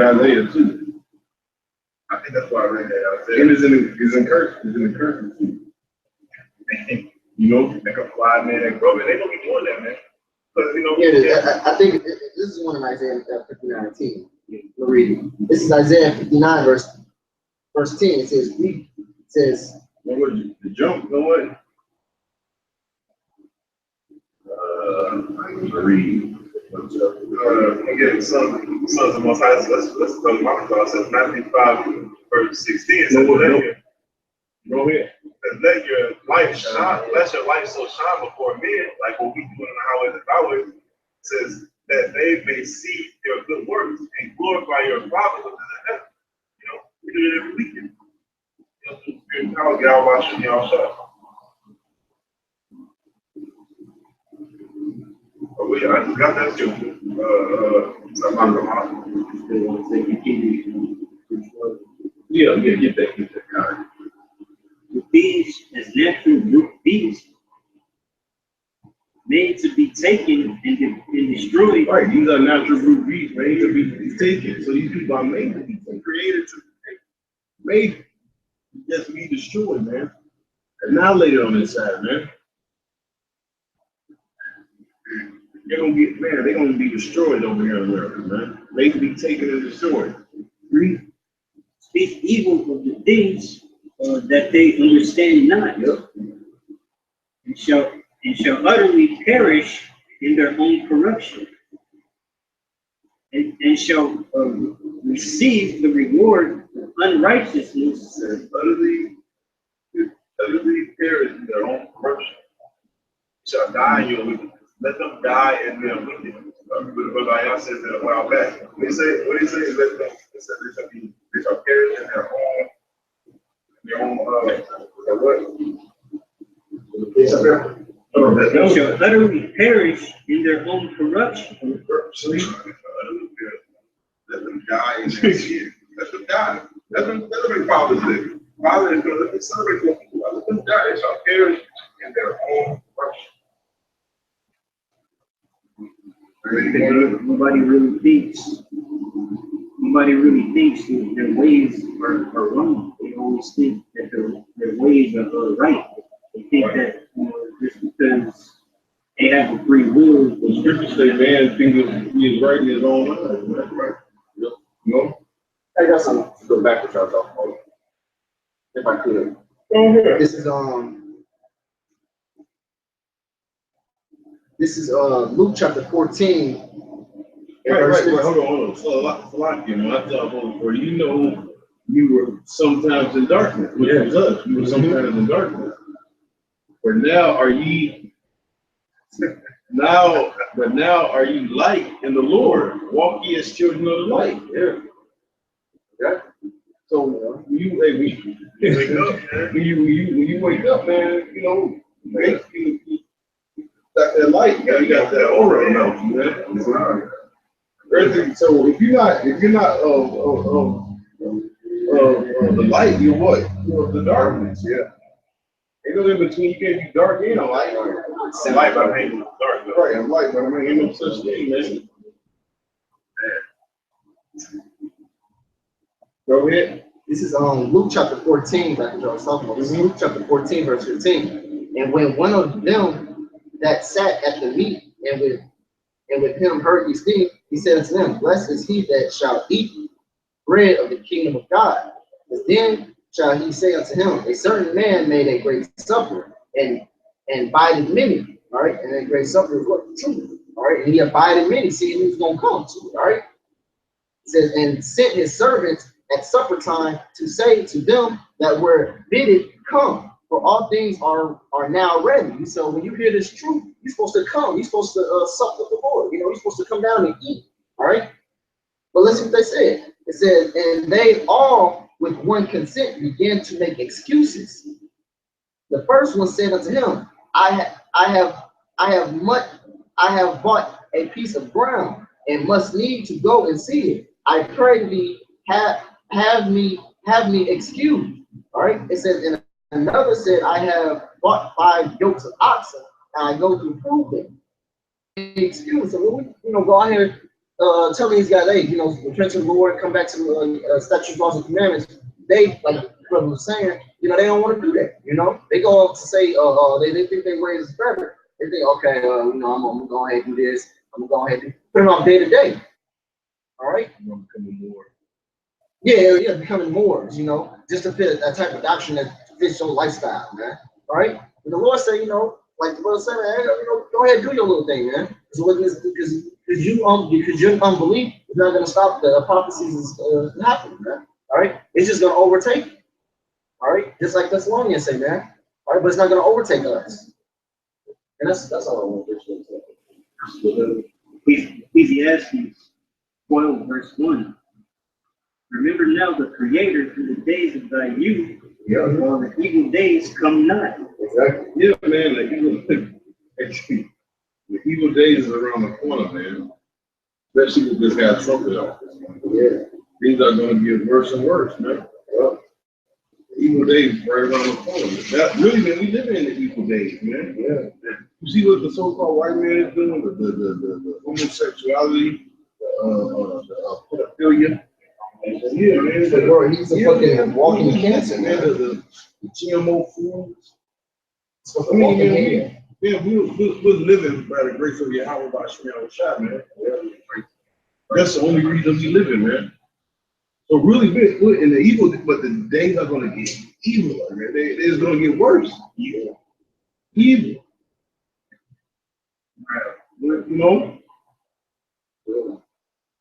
Isaiah too. I think that's why I read that. And it's in curse. It's in the curse too. You know, They can fly, man, and grow, and they don't be doing that, man. Because you know, Yeah, I think this is one of Isaiah 59:10. We'll read it. This is Isaiah 59, verse 10. It says, what was it? The jump, you know what? Read. Again, sons of the Most High. Let's go to my class. Says Matthew 5, verse 16. So Go ahead. let your light shine. Let your light so shine before men, like what we do in the highways and byways. It says that they may see your good works and glorify your Father which is in heaven. You know, we do it every weekend. You know, through the Spirit of God, get out by shooting y'all shut. Oh, well, yeah, I just got that too. Yeah, get that. All right. The bees as natural root bees, made to be taken and destroyed. Right, these are natural root beasts made to be taken. So these people are made to be created to made just to be destroyed, man. Annihilated on this side, man. They're gonna be destroyed over here in America, man. Made to be taken and destroyed. Speak evil of the things that they understand not, and shall utterly perish in their own corruption, and shall receive the reward of unrighteousness, utterly perish in their own corruption. Shall die in your wickedness. Let them die in their wickedness. Brother Ayah says that a while back. What he say is let them. It says they shall perish in their own what? and shall utterly perish in their own corruption. Let them die in their sin. Let them die. Let them be Father's Day. Father is going to let them celebrate their people. Let them die. They shall perish in their own corruption. Nobody really thinks that their ways are wrong. They always think that their ways are right. They think that just because they have a free will, The scriptures say man thinks he is right in his own mind, right? You know? I got something to go back with y'all talking about. If I could. This is Luke chapter 14, verse Right. Hold on. So you know, I thought, well, you know, you were sometimes in darkness, which was us. You were sometimes in darkness. But now are ye now are you light in the Lord? Walk ye as children of the light. Yeah. So when you wake up, man. When you wake up, man, you know, you got that light, you got that aura about you, man. Everything. So if you're not the light, you're what? You're the darkness. Yeah. Ain't no in between. You can't be dark and light. Light, but I ain't dark. Right, I'm light, but I ain't no such thing, man. Go ahead. This is Luke chapter 14, like I was talking about. This is Luke chapter 14, verse 15. And when one of them that sat at the meat and with him heard these things, he said unto them, Blessed is he that shall eat bread of the kingdom of God. But then shall he say unto him, A certain man made a great supper and abided many. All right, and that great supper is what? Truth. All right, and he abided many, seeing who's going to come to it. All right, it says, and sent his servants at supper time to say to them that were bidden, Come, for all things are now ready. So when you hear this truth, you're supposed to come. You're supposed to sup with the Lord. You know, you're supposed to come down and eat. All right. But listen what they said. It says, and they all with one consent began to make excuses. The first one said unto him, I have bought a piece of ground and must need to go and see it. I pray thee, have me excused. All right. It says, and another said, I have bought 5 yokes of oxen and I go to prove them. Excuse. So we, go out here telling these guys, hey, repent to the Lord, come back to the statutes, laws, and commandments. They, like brother was saying, they don't want to do that. They go up to say, they think their ways is better. They think, okay, I'm gonna go ahead and do this. I'm gonna go ahead and put them off day to day. All right. Becoming more. Yeah, becoming more. Just to fit a type of doctrine that fits your lifestyle, man. All right. And the Lord said, like the Lord said, hey, go ahead and do your little thing, man. Because your unbelief is not going to stop the prophecies happening, man. All right, it's just going to overtake you. All right, just like Thessalonians say, man. All right, but it's not going to overtake us. And that's all I want to say. Ecclesiastes 12, verse 1. Remember now the Creator in the days of thy youth, while the evil days come not. Exactly. Yeah, man. The evil days is around the corner, man. Especially with this guy Trump in office. Yeah. Things are going to get worse and worse, man. Yeah. The evil days is right around the corner. That, really, man, we live in the evil days, man. Yeah. You see what the so-called white man is doing? The homosexuality, the pedophilia. Yeah, man. He's a fucking walking cancer, man. The GMO foods. I mean, we're living by the grace of Yahweh by Shemel Shah, man. That's the only reason we live in, man. So really, we're in the evil, but the days are going to get evil, man. It's going to get worse. Evil.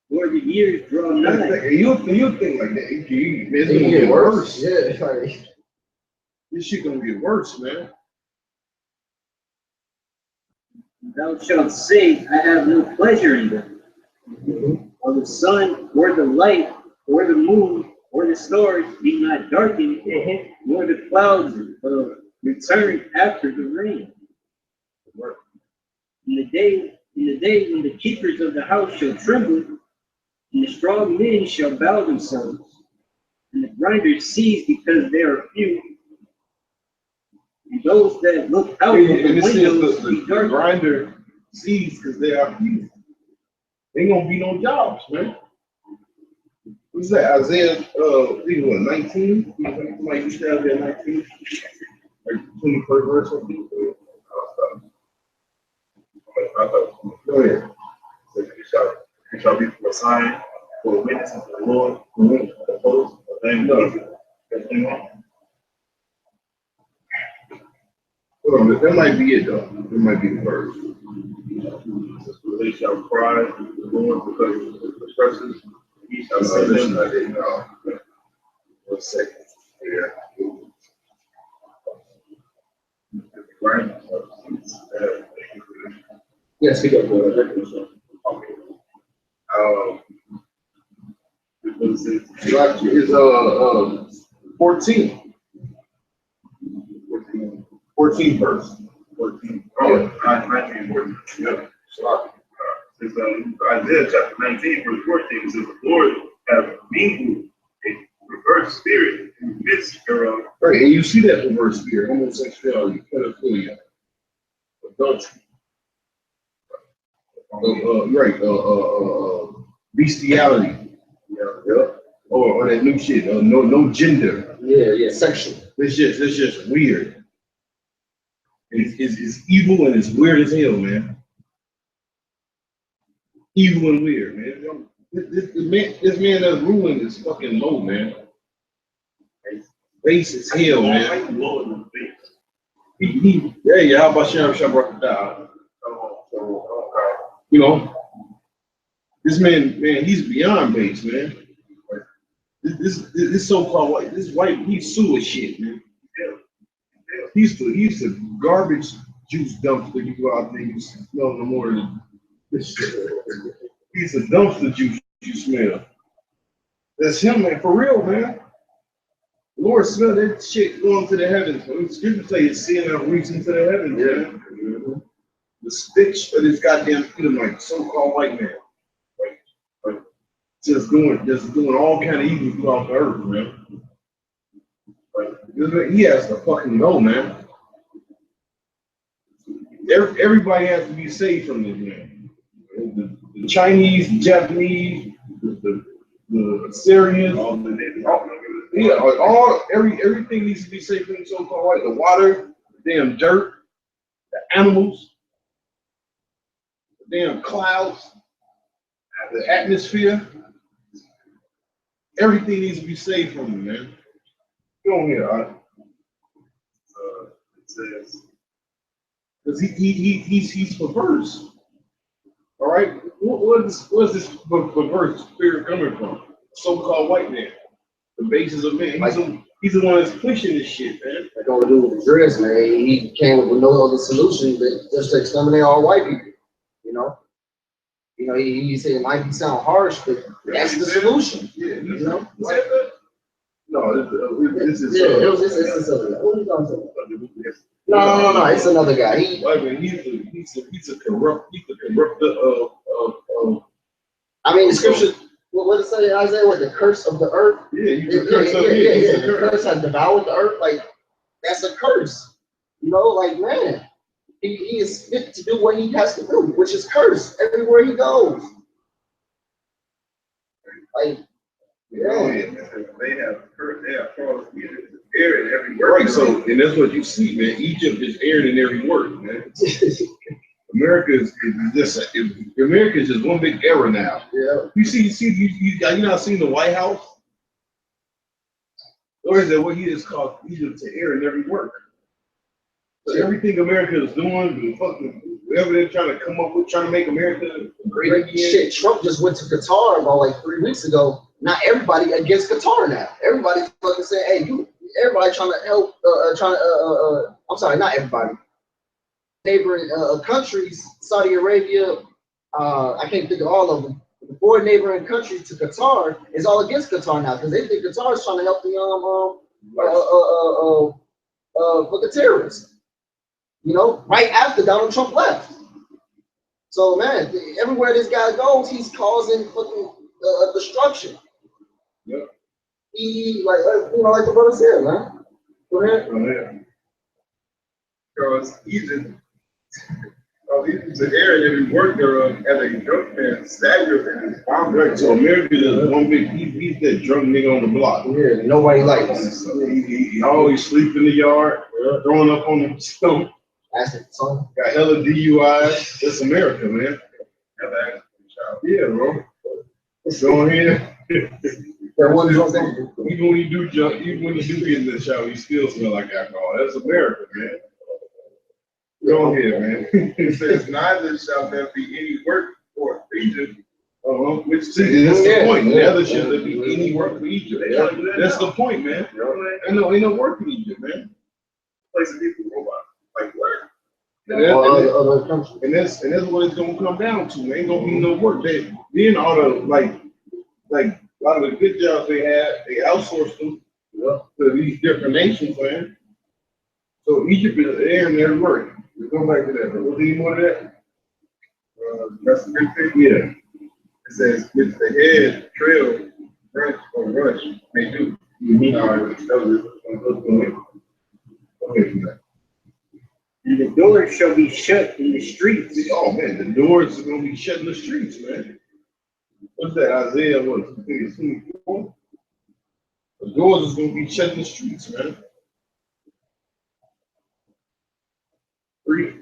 Where the years draw nigh. You think like that. It's going to get worse. Yeah, right. This shit going to get worse, man. Thou shalt say, I have no pleasure in them. Or the sun, or the light, or the moon, or the stars be not darkened, nor the clouds return after the rain. In the day when the keepers of the house shall tremble, and the strong men shall bow themselves, and the grinders cease because they are few, and those that look out of the windows the grinder sees because they are few. Ain't gonna be no jobs, man. What's that? Isaiah 19? Somebody used to have that 19? Like 21st verse or something? Go ahead. It shall be for a sign, for a witness unto the Lord, the host of them. That might be it, though. It might be the verse. they shall cry to the Lord because of the oppressors. He shall send them. One second. Yeah. Right. Yes, speak up, boy. Okay. It's 14. 14 verse. 14. Oh, 19 verse. Yeah. It's Isaiah chapter 19, verse 14. It says, the Lord hath mingled a perverse spirit in the midst thereof. Right, and you see that perverse spirit, homosexuality, pedophilia, adultery. Bestiality. Yeah. Or that new shit. No gender. Yeah, sexual. It's just weird. It's evil and it's weird as hell, man. Evil and weird, man. This man that's ruling is fucking low, man. Base as hell, man. Yeah, how about Sharon Shabbat? You know, this man, he's beyond base, man. This so-called white, he's sewer shit, man. He's the garbage juice dumpster. You go out there, you smell no more than this shit. He's a dumpster juice you smell. That's him, man, for real, man. The Lord smell that shit going to the heavens. The scripture say it's seeing out reaching to the heavens, man. The stench of this goddamn Edomite, so-called white man. Like, just doing all kind of evil throughout the earth, man. Like, he has to fucking know, man. Everybody has to be saved from this, man. The Chinese, the Japanese, the Syrians, everything needs to be saved from the so-called white. The water, the damn dirt, the animals, the damn clouds, the atmosphere. Everything needs to be saved from them, man. Go on here, it says, because he's perverse. All right, where's this perverse spirit coming from? So-called white man, the basis of man. He's the one that's pushing this shit, man. Like on the dude with the dress, man. He came up with no other solution but just to exterminate all white people. You know, he said it might sound harsh, but that's the solution. Yeah, you know. No, this is. What are you talking about? No, it's another guy. He's a corrupter of. I mean, the scripture. What does it say in Isaiah? What, the curse of the earth? Yeah, the curse has devoured the earth. Like, that's a curse. You know, like, man, he is fit to do what he has to do, which is curse everywhere he goes. Like, yeah. They have caused error in every work. Right, so, and that's what you see, man. Egypt is erring in every work, man. America is just one big error now. Yeah. You not seen the White House? Or is that what he is called Egypt to err in every work? So everything America is doing, whatever they're trying to come up with, trying to make America great again. Shit, Trump just went to Qatar about like 3 weeks ago. Not everybody against Qatar now. Everybody's fucking saying, hey, everybody trying to help, I'm sorry, not everybody. Neighboring countries, Saudi Arabia, I can't think of all of them. The 4 neighboring countries to Qatar is all against Qatar now because they think Qatar is trying to help the for the terrorists. You know, right after Donald Trump left. So man, everywhere this guy goes, he's causing fucking destruction. Yeah. He like like the brother said, man. Go ahead. Because Egypt the area that he worked there as a drunk man, staggered in his bomb. Right, so America is one big, he's that drunk nigga on the block. Yeah, nobody likes. He always sleep in the yard, throwing up on the stomach. That's it, son. Got hella DUIs. That's America, man. Yeah, bro. Go ahead. That one drunk thing. Even when you do get in the shower, you still smell like alcohol. That's America, man. Go ahead, man. It says, neither shall there be any work for Egypt. Which that's the point. Neither shall there be any work for Egypt. That's the point, man. Ain't no work in Egypt, man. Places people robots like work. And that's what it's gonna come down to. Ain't gonna be no work. Then all the like a lot of the good jobs they had, they outsourced them to these different nations, man. So Egypt is there and there's work. We'll go back to that. But was any more of that? That's a good thing. Yeah. It says, which the head, trail, branch, or rush may do. And the doors shall be shut in the streets. Oh man, the doors are gonna be shut in the streets, man. What's that? Isaiah, what? I think it's 24. The doors is gonna be shut in the streets, man. 3.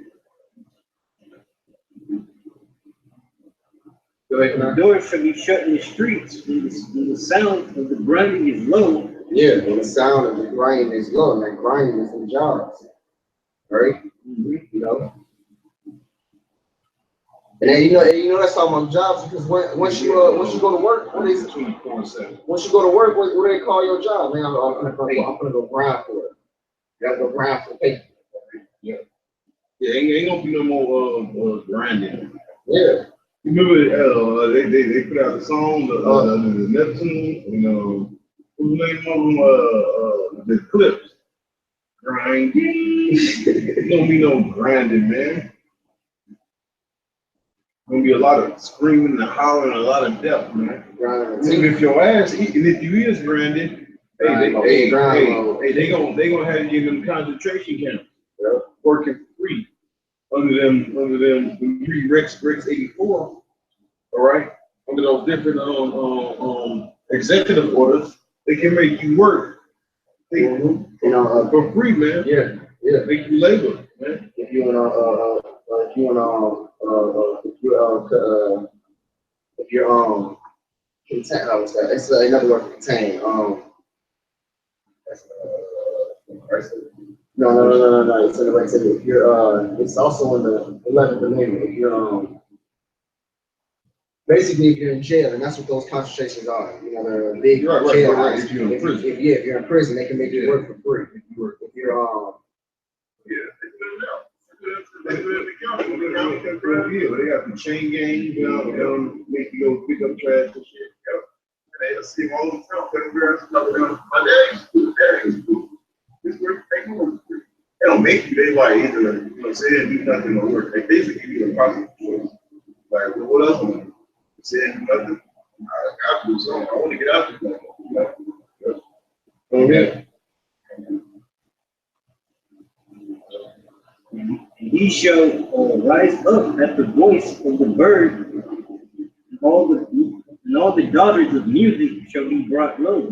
The doors shall be shut in the streets when the sound of the grinding is low. Yeah, when the sound of the grinding is low, and that grinding is in jobs. Right? You know. And then you know that's talking about jobs because once you go to work, what is it? 24/7. Once you go to work, what do they call your job? Man, I'm gonna go grind for it. You gotta go grind for pay. Yeah, ain't gonna be no more grinding. Yeah. You remember they put out the song the Neptune, who's the name of them? The Clips. Grinding. There's gonna be no grinding, man. Gonna be a lot of screaming and hollering, a lot of death, man. And if your ass eat, and if you is grinding, they gonna have you in them concentration camps, working for free under them 3 Rex 84. All right, under those different executive orders, they can make you work. For free, man. Yeah. Make you labor, man. If you're contain, it's another word for contain. No. It's in the right city. If you're, it's also in the 11th Amendment. If you're, basically, if you're in jail, and that's what those concentrations are. They're big jail. Right. If you're in prison. If you're in prison, they can make you work for free. If you're, They got the chain gang, make you go pick up trash and shit. And they see them all the time. My daddy's cool. This work, they don't make you, they like either, say and do nothing or work. They basically give you a positive choice. Like, well, what else? Say and do nothing. I do something. I want to get out of this. Oh, yeah. And he shall rise up at the voice of the bird, and all the daughters of music shall be brought low.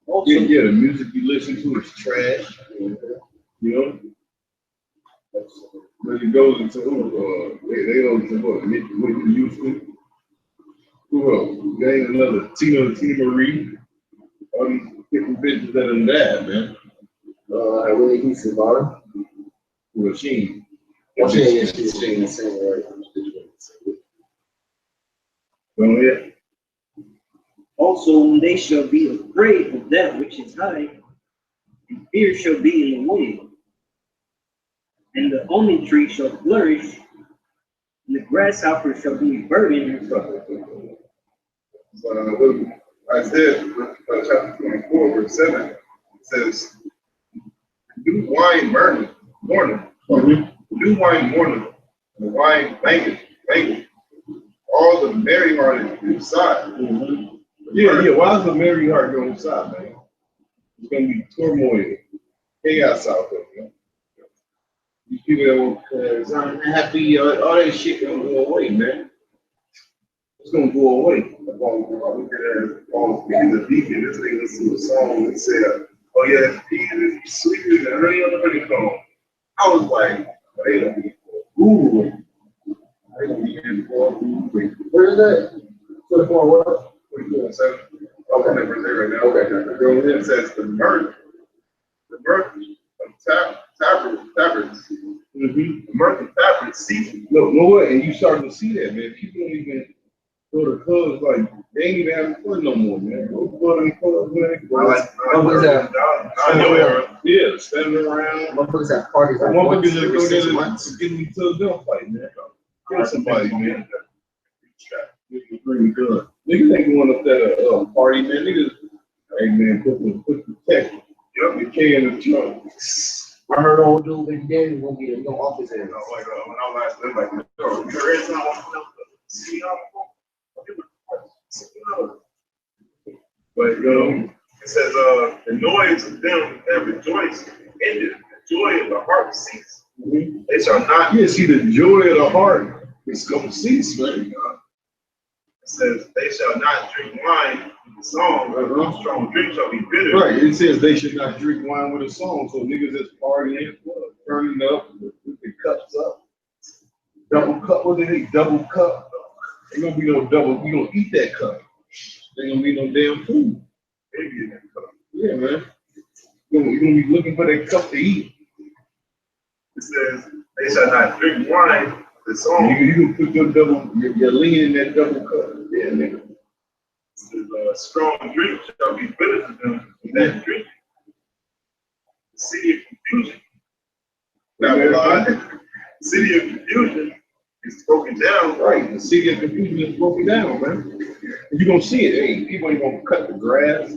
Also, Yeah, the music you listen to is trash. When it goes into they go into what? Whitney Houston. Who else? There ain't another Tina Marie. All these different bitches that done died, man. Willie Houston, Barr. Well, she She's also, when they shall be afraid of that which is high, and fear shall be in the way, and the almond tree shall flourish, and the grasshopper shall be a burden. Isaiah chapter 24, verse 7 says, "New wine mourning, new wine mourning, the wine banging, all the merry hearted inside." Yeah. Why is the merry heart going inside, man? It's gonna be turmoil, chaos out there, man. These people that are happy, all that shit gonna go away, man. It's gonna go away. I look at it as being the deacon. This thing listen to a song and said, "Oh yeah, deacon is sweeter than honey on the honeycomb." I was like, they don't be ooh. They don't be in for Where is that? 24 what? 24/7. I'm right now. Okay. It says the mirth of taverns. Mm-hmm. American taverns season. No, know what? And you starting to see that, man. People don't even go to clubs like they ain't even having fun no more, man. Go to the clubs, man. What was that? Not your era. Yeah, standing around. Motherfuckers have parties like One once just go every there 6 to months. get into a gunfight, man. Kill somebody, man. Niggas bring the gun. Niggas ain't going up there party, man. Niggas, hey man, put the tech. Yup, the K in the trunk. I heard old dude Big Daddy gonna be in your office area. When I was last, like, yo, every time I walk up, see y'all, but it says, the noise of them that rejoice ended, the joy of the heart cease. Mm-hmm. They shall not. Yeah, see, the joy of the heart is gonna cease, man. It says, they shall not drink wine with a song, strong drink shall be bitter. Right, it says they should not drink wine with a song, so niggas that's partying, turning up, with the cups up. Double cup, what they double cup? Ain't gonna be no double, you gonna eat that cup. Ain't gonna be no damn food. Maybe in that cup. Yeah, man. You're gonna be looking for that cup to eat. It says, they shall not drink wine with a song. You can put your lean in that double cup. Yeah, nigga. It says, strong drink shall be bitter to them that drink. The city of confusion. The city of confusion is broken down. Right, the city of confusion is broken down, man. You don't see it. Hey, people ain't gonna cut the grass.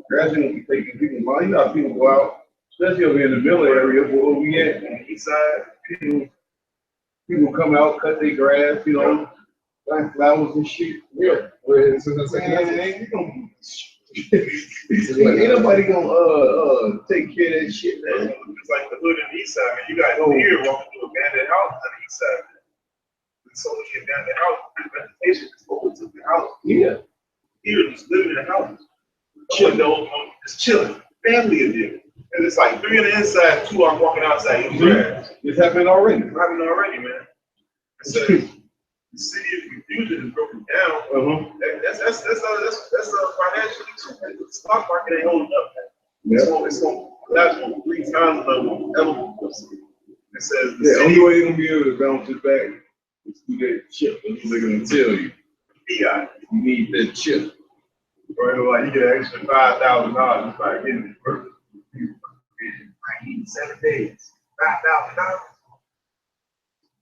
Grass ain't gonna be taking people's money. You know how people go out, especially over in the middle area where we at on the east side. People come out, cut their grass, plant flowers and shit. Yeah. Ain't nobody gonna take care of that shit, man. It's like the hood in the east side, man. You got here walking through abandoned houses on the east side. And so many abandoned houses, vegetation is overtook the house. Yeah. Here, just living in the house. Chilling, just chilling. Family in there. And it's like 3 on the inside, 2 are walking outside. It's happening already. It's happening already, man. It says, the city of confusion is broken down. That's financially too. The stock market ain't holding up, man. It's going to last for 3 times the level ever. It says the only city way you're gonna be able to bounce it back is through that chip. That's what they're gonna tell you. fiat. You need that chip. Or like you get an extra $5,000 just by getting it first. I need 7 days. $5,000.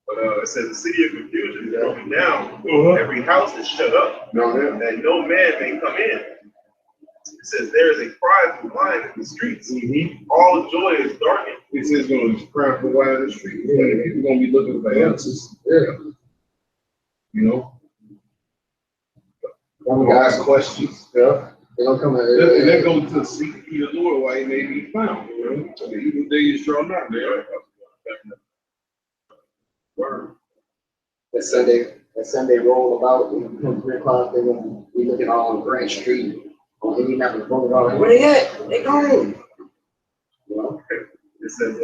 But it says the city of confusion is broken down. Every house is shut up, that no man may come in. It says there is a cry for wine in the streets. All joy is darkened. It says going to cry for wine in the street. People gonna be looking for answers. One ask questions. Yeah. They gonna come in. And that goes to seek the Lord while he may be found. The evil day is drawn out there. Word. That Sunday roll about 3 o'clock. They're gonna be looking on Grant Street on Indianapolis Boulevard. Where they at? They gone. It says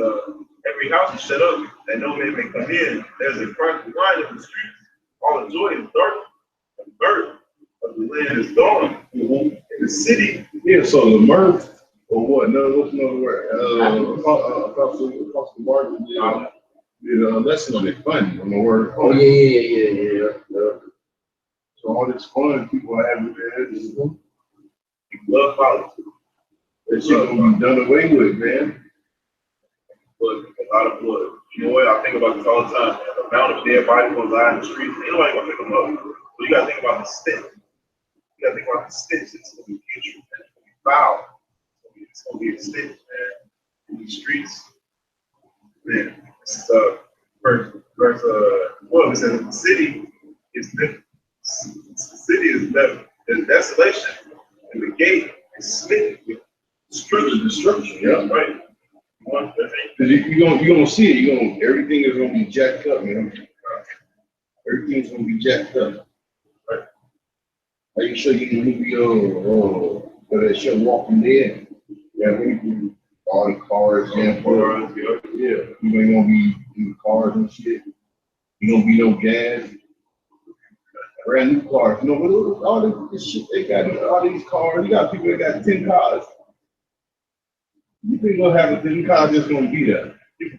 every house is shut up, that no man may come in. There's a cry for wine in the streets. All the joy is dark. The birth of the land is gone. In the city. Yeah, so the mirth or what? No, what's another word? Across the market. Lesson on it, fun on the word. Oh yeah. So all this fun people are having their heads. Love politics. That shit gonna be done away with, man. Blood, a lot of blood. You know what? I think about this all the time. The amount of dead bodies gonna lie in the streets. Ain't nobody gonna pick them up. But you gotta think about the stench. You gotta think about the stench. It's gonna be putrid. It's gonna be foul. It's gonna be a stench, man. In the streets. Man, this is verse 12. It says the city is left in desolation, and the gate is smitten with destruction. Yeah, right. Cause you're gonna see it. Everything is gonna be jacked up, man. Everything's gonna be jacked up. Right. Are you sure you can move for that show Walking Dead? Yeah, all the cars, yeah. You ain't gonna be in the cars and shit. You gonna be no gas. Brand new cars. All this shit they got, all these cars. You got people that got 10 cars. You think gonna have a 10 cars just gonna be there? You can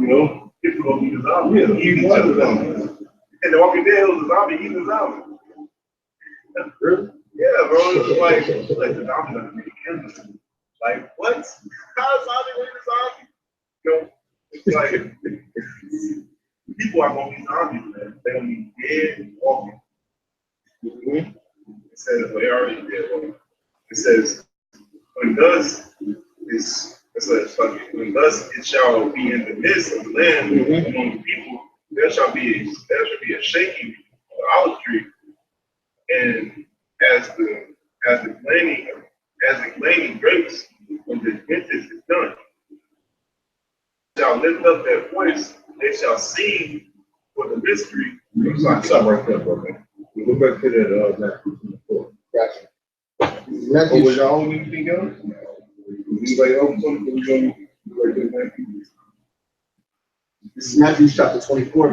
You know? People gonna be the zombie. Yeah, Eating each other down. And the Walking Dead was a zombie eating a zombie. Really? Yeah, bro. It's like the zombie doesn't make cancer. Like, what? How is zombie eating a zombie? You know, it's like people are gonna be zombies, man. They're gonna be dead walking. Mm-hmm. It says, well, they already dead walking. It says, when thus is, it says, when thus it shall be in the midst of the land among the people, there shall be a shaking of the olive tree, and as the gleaning grapes when the vintage is done, shall lift up their voice, they shall sing for the mystery. Stop right there, bro, man. We go back to that, Matthew 24. Gotcha. Oh, was y'all on anything else? Was anybody else something? We gonna go right to Matthew? This is Matthew chapter 24,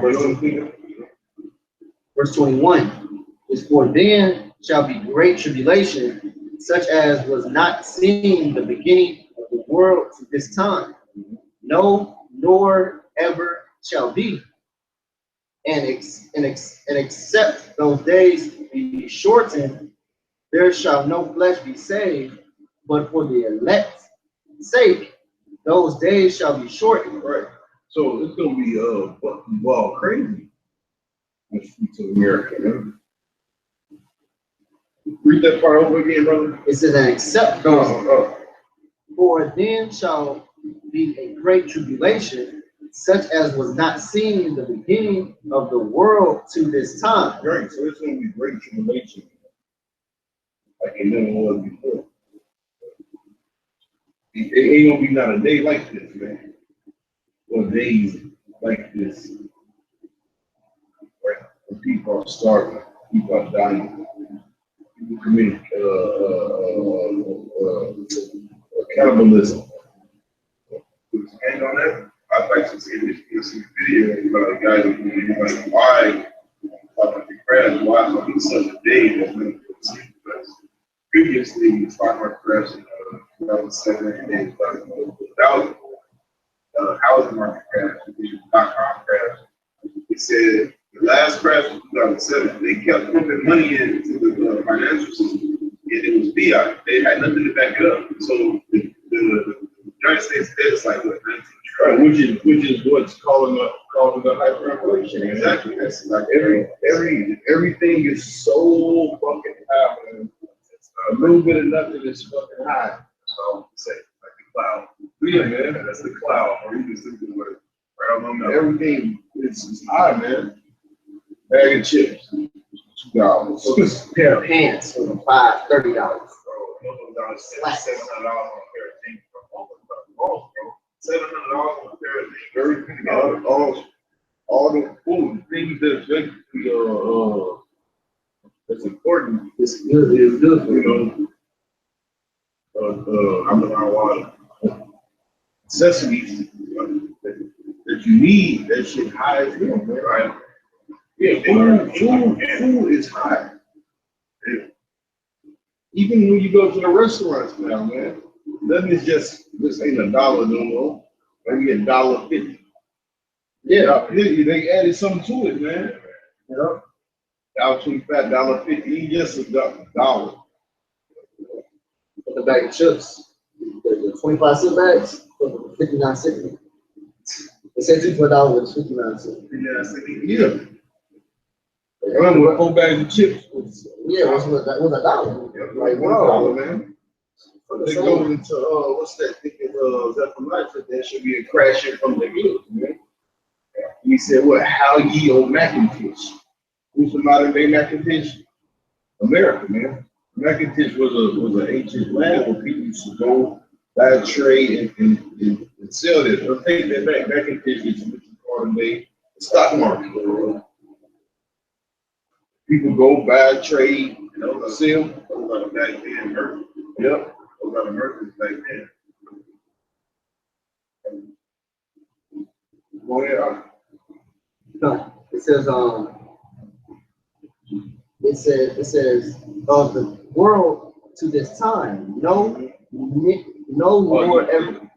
verse 21. Is for then shall be great tribulation, such as was not seen the beginning of the world to this time, no, nor ever shall be. And except those days be shortened, there shall no flesh be saved, but for the elect's sake, those days shall be shortened. Right. So it's gonna be well crazy. Let's speak to America, man. Read that part over again, brother. It says, and except those, for then shall be a great tribulation, such as was not seen in the beginning of the world to this time. Right. So it's gonna be great tribulation, like it never was before. It ain't gonna be not a day like this, man. Or days like this. Right? When people are starving, people are dying, people commit cannibalism. And on that, I'd like to see this video about a guy like why about the crash, why it's such a day that's been because previously the stock market crash in 2007 and 2000, housing market crash, the .com crash. He said the last crash was 2007. They kept pumping money into the financial system, and it was fiat. They had nothing to back it up. So the United States Fed is like what 19 trillion, which is what's causing the hyperinflation. Exactly. That's like Everything is so fucking high, man. A little bit of nothing is fucking high. So say like the cloud. Yeah, man. That's the cloud. Or you just think with it. Right on the Everything is high, man. Bag of chips, $2. A pair of pants for $30. $700 on a pair of jeans. $700 on a pair of jeans. Everything, all the food, things that's important. It's good. It's good for You know, I'm around water. Necessities that you need, that shit high as hell, man. Right? Yeah, food is high. Yeah. Even when you go to the restaurants now, man, nothing is just, this ain't $1 no more. Maybe $1.50. Yeah, they added something to it, man. You know, $1.25, $1.50, ain't just $1. With the bag of chips. The 25 cent bags for 59 cents. It said $2 with 59 cents. Yeah. With 4 bags of chips. Yeah, it was $1. Like $1, man. They go into what's that? Thinking Zephaniah said there should be a crashing from the hills, man. And he said, "What? How ye on Macintosh? Who's the modern day Macintosh? America, man. Macintosh was an ancient land where people used to go buy trade and sell it. I'll take that back. Macintosh is modern day stock market. People go buy trade, sell. Back then, Murphy. Yep. Those are the Murphys back then. Go ahead. No, it says of the world to this time, no, nor ever.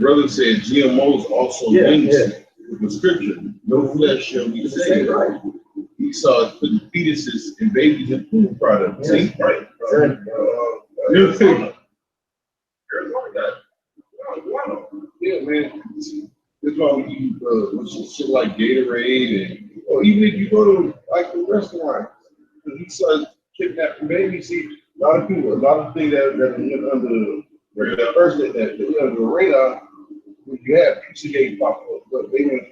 brother said GMOs also Yeah, links yeah. with the scripture. No flesh shall be saved. Right. Esau is putting fetuses and babies in food products. Yeah. See? Right. Arizona got Yeah, man. That's why we use shit like Gatorade and, or even if you go to like the restaurant, he starts kidnapping babies. See, a lot of people, a lot of things that went under the first that under the radar, when you had Pizzagate pop up, but they went,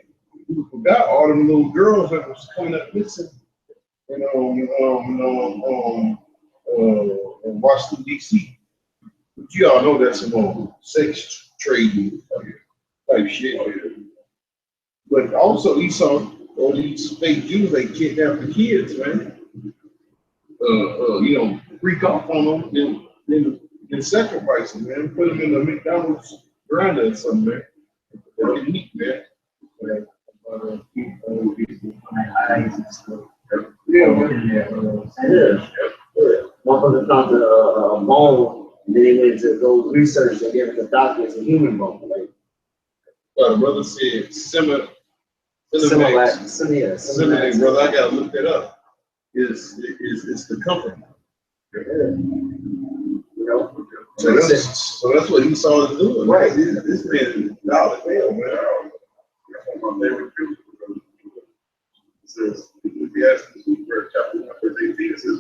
people forgot all them little girls that was coming up missing, in Washington D.C. But you all know that's some sex trade type shit. But also Esau, all these fake Jews, they kidnap the kids, man. Freak off on them, then sacrifice them, man. Put them in the McDonald's grinder or something, man. They're neat, man. Yeah, man. Yeah. Motherfucker found a bone, and then they went to go research and give it to doctors a human bone. Like, The brother said Cinemax, brother. I gotta look that up. It's the company. you know. So that's what Esau is doing. Right. This man is dollar hell, man. That's one of my favorite scriptures. It says, Ecclesiastes chapter 1, verse 18, it says,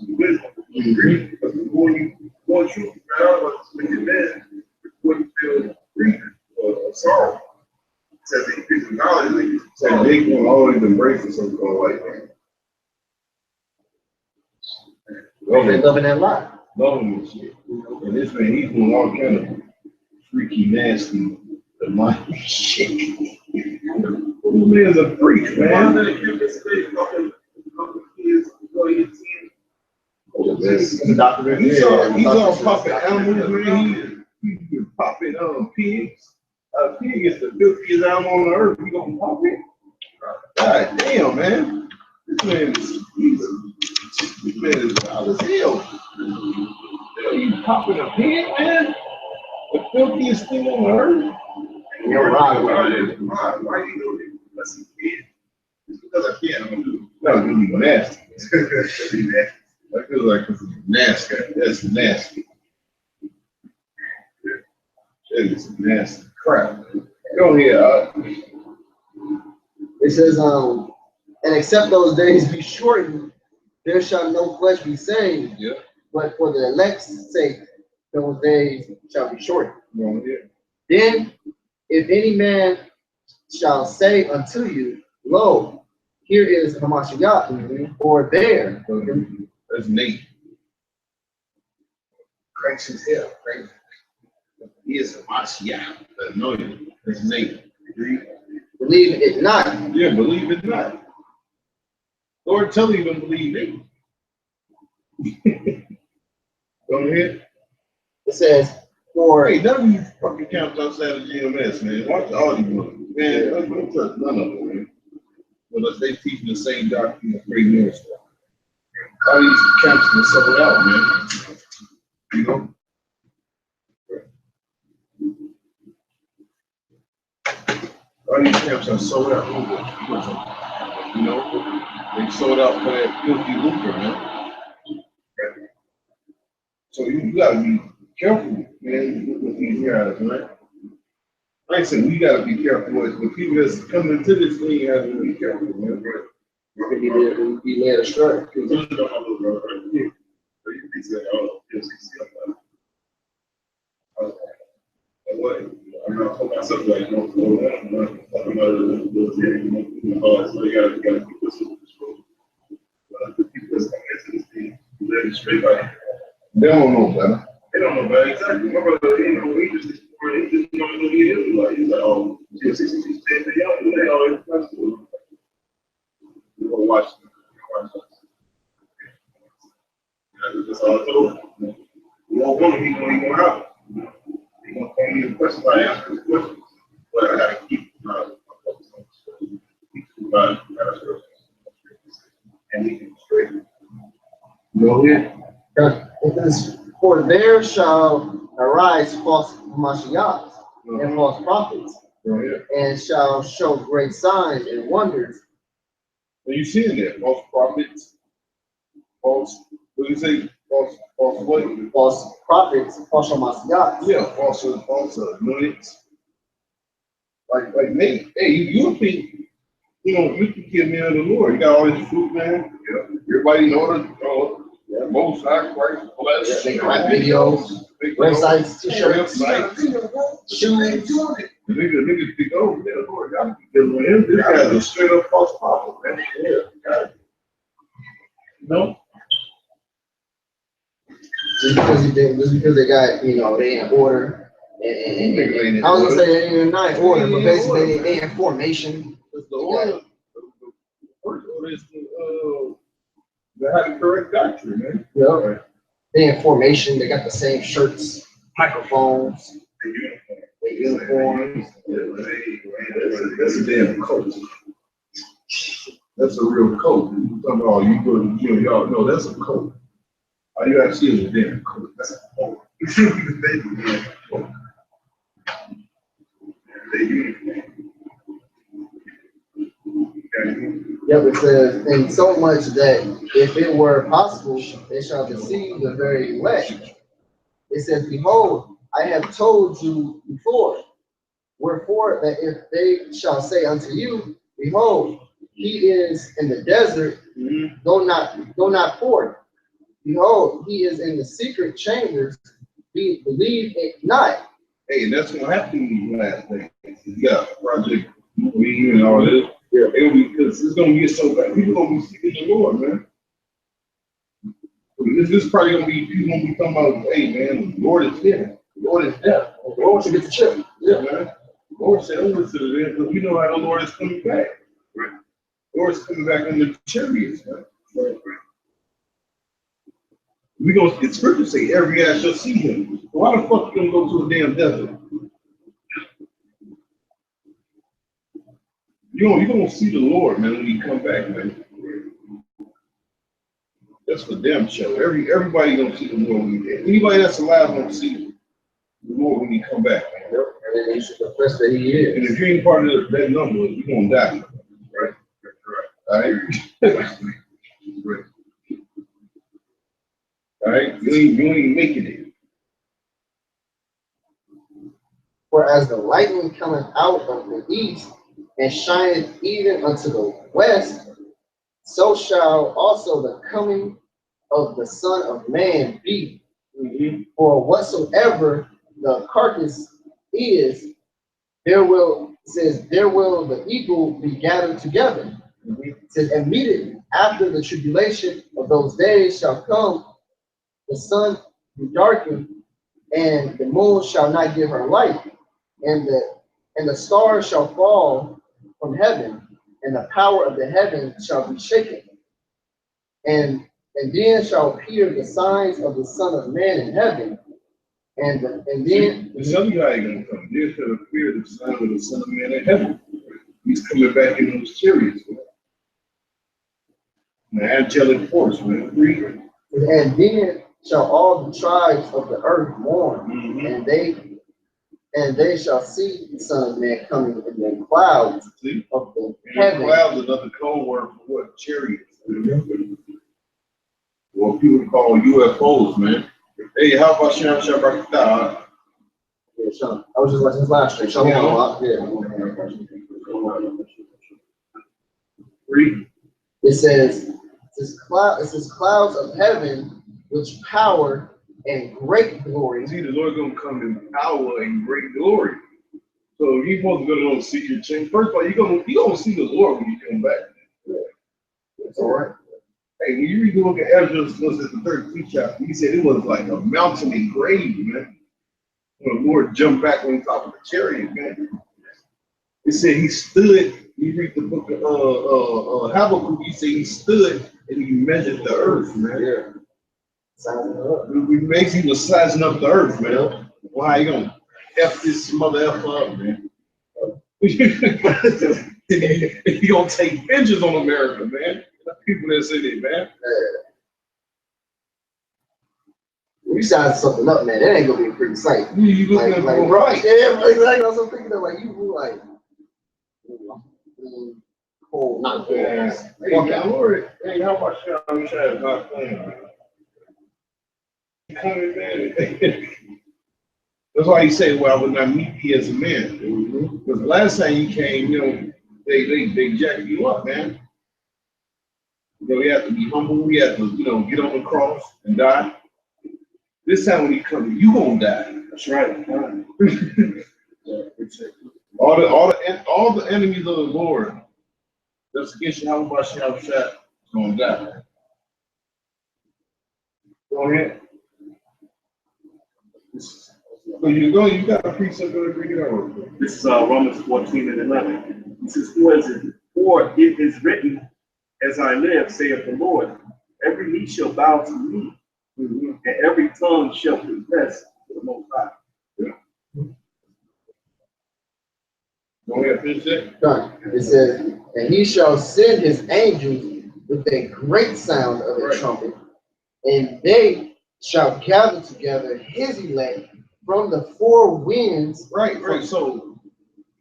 wisdom. You agree? Because the more you want truth, man, I was wicked man, before you feel grief or sorrow. It says that you feel knowledge, and you So they can always embrace the so-called white man. They loving that lie. Loving this shit. And this man, he's doing all kind of freaky, nasty, demonic shit. This man's a freak, man. He's all popping animals, man. He's popping pigs. A pig is the filthiest animal on earth. You gonna pop it? God damn, man. This man is wild as hell. You popping a pig, man? The filthiest thing on earth? You're right. Why do you do it? That's a kid. It's because I can't. I'm gonna do it. That would be nasty. Nasty. I feel like it's nasty. That's nasty. That is nasty crap. Go ahead. It says, and except those days be shortened, there shall no flesh be saved. Yeah. But for the elect's sake, those days shall be shortened. Go ahead. Then, if any man shall say unto you, lo, here is Hamashiach, or there. That's Nate. Christ is hell, right? He is a Mashiach, the anointed. That's Nate. Believe it not. Yeah, believe it not. Lord, tell you don't believe me. Go ahead. It says, for Hey, none of you fucking camps outside of GMS, man. Watch all these ones. Man, don't trust none of them, man. Unless they teaching the same doctrine as great ministers. All these camps are sold out, man. You know? All these camps are sold out. You know? They sold out for that filthy lucre, man. So you gotta be careful, man, with these guys, right? Like I said, we gotta be careful with the people that's coming to this thing. You have to be careful, man. you can be led astray. I'm not talking about something like, I'm not talking about so you gotta keep this in control. The people that's coming into this thing, let it straight by. They don't know better. They don't know better. Exactly. My brother, he just don't know he is. Like, he's like, oh, he's 60, they always nice to him. You go watch them. That's all I told him. You won't want him, he's gonna out. He's gonna call me a question, I ask him questions. But I gotta keep my focus on the story. And he can straight. Go ahead. It says, for there shall arise false Mashiachs, and and false prophets, and shall show great signs and wonders. And you seeing that false prophets, false. What do you say? False what? False prophets, false messiahs. Yeah, false anointings. Like me. Hey, you think you can give me the Lord? You got all this fruit, man. Yeah. Everybody know the Most High Christ bless. They got videos, websites, t-shirts, shoes. Niggas think, oh, yeah, Lord, y'all be dealing with him. This guy's a straight up false prophet, man. Yeah. No. Just because they got, they in order. And I was gonna say they're not in order, but basically they in formation. The order, the first order is to have the correct doctrine, man. Yeah. They in formation. They got the same shirts, microphones, the uniforms. That's a damn cult. That's a real cult. You talking about you go to the gym, y'all know that's a cult. All you gotta see is a damn cult. That's a cult. Yep, it says, and so much that if it were possible, they shall deceive the very elect. It says, behold, I have told you before. Wherefore, that if they shall say unto you, behold, he is in the desert, go not forth. Behold, he is in the secret chambers, believe it not. Hey, that's what happened in these last days. You got Project Movie and all this. Yeah, because it's gonna get so bad. People gonna be seeking the Lord, man. This is probably gonna be people gonna be talking about, hey man, the Lord is here. The Lord is there. The Lord wants to get the chip. Yeah, man. The Lord said, over to the because we know how the Lord is coming back. Right. The Lord is coming back in the chariots, man. Right. We gonna get scripture say every eye shall see him. So why the fuck you gonna go to a damn desert? You're gonna see the Lord, man, when you come back, man. That's for damn show. Everybody gonna see the Lord when you anybody that's alive gonna see the Lord when you come back, man. And then you should confess that he is. And if you ain't part of that number, you're gonna die. Right? All right. Right. All right. You ain't making it. For as the lightning cometh out of the east and shineth even unto the west, so shall also the coming of the Son of Man be. For whatsoever the carcass is, there will the eagle be gathered together. It says, immediately after the tribulation of those days shall come, the sun be darkened, and the moon shall not give her light, and the stars shall fall from heaven, and the power of the heaven shall be shaken. And then shall appear the signs of the Son of Man in heaven. And then the Son of God ain't gonna come. There shall appear the sign of the Son of Man in heaven. He's coming back in those chariots, man. The angelic force, man. And then shall all the tribes of the earth mourn, and they shall see the Son of Man coming in the clouds of the heaven. Clouds is another code word for what? Chariots. What people call UFOs, man. Hey, how about Shem Shabbat? Yeah, Sean. I was just watching his live stream. Sean, Read. It says clouds of heaven, which power and great glory. See, the Lord gonna come in power and great glory. So you supposed to go to those secret chambers. First of all, you gonna see the Lord when you come back. Yeah. That's all right. Hey, when you read the book of Ezra, was it the 13th chapter? He said it was like a mountain engraved, man. When the Lord jumped back on top of the chariot, man. It said he stood. You read the book of Habakkuk. He said he stood and he measured the earth, man. Yeah. He was sizing up the earth, man. Well, how you gonna F this mother F up, man? He gonna take vengeance on America, man. People that say that, man. We signed something up, man. That ain't gonna be a pretty sight. You looking Like, at like, the right. yeah, exactly. That's what I'm thinking of. Like, you were like, cold, not good. Hey, man, Lord, hey, how about Sean Chad not playing, man? Coming, man. That's why he said, well, I would not meet thee as a man. Because the last time you came, you know, they jacked you up, man. You know, we have to be humble. We have to, you know, get on the cross and die. This time when he comes, you gonna die. That's right. All the enemies of the Lord that's against you, how about Shah Shah, gonna die. Go ahead. So you got a precept to bring it over. This is Romans 14 and 11. It says, for it is written, as I live, saith the Lord, every knee shall bow to me, and every tongue shall confess to the Most High. Go ahead, finish it. Done. It says, and he shall send his angels with a great sound of a trumpet, and they shall gather together his elect from the four winds. Right. So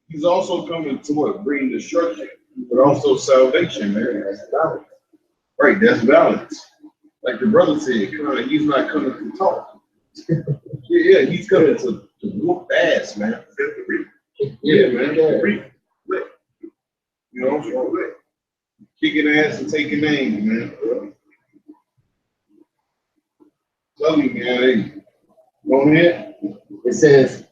he's also coming to what? Bring destruction, but also salvation, man. That's balance. Right, that's balance. Like the brother said, he's not coming to talk. yeah, he's coming to whoop ass, man. Yeah, man. You know, kicking ass and taking names, man. Tell me, man. Hey, go ahead. It says,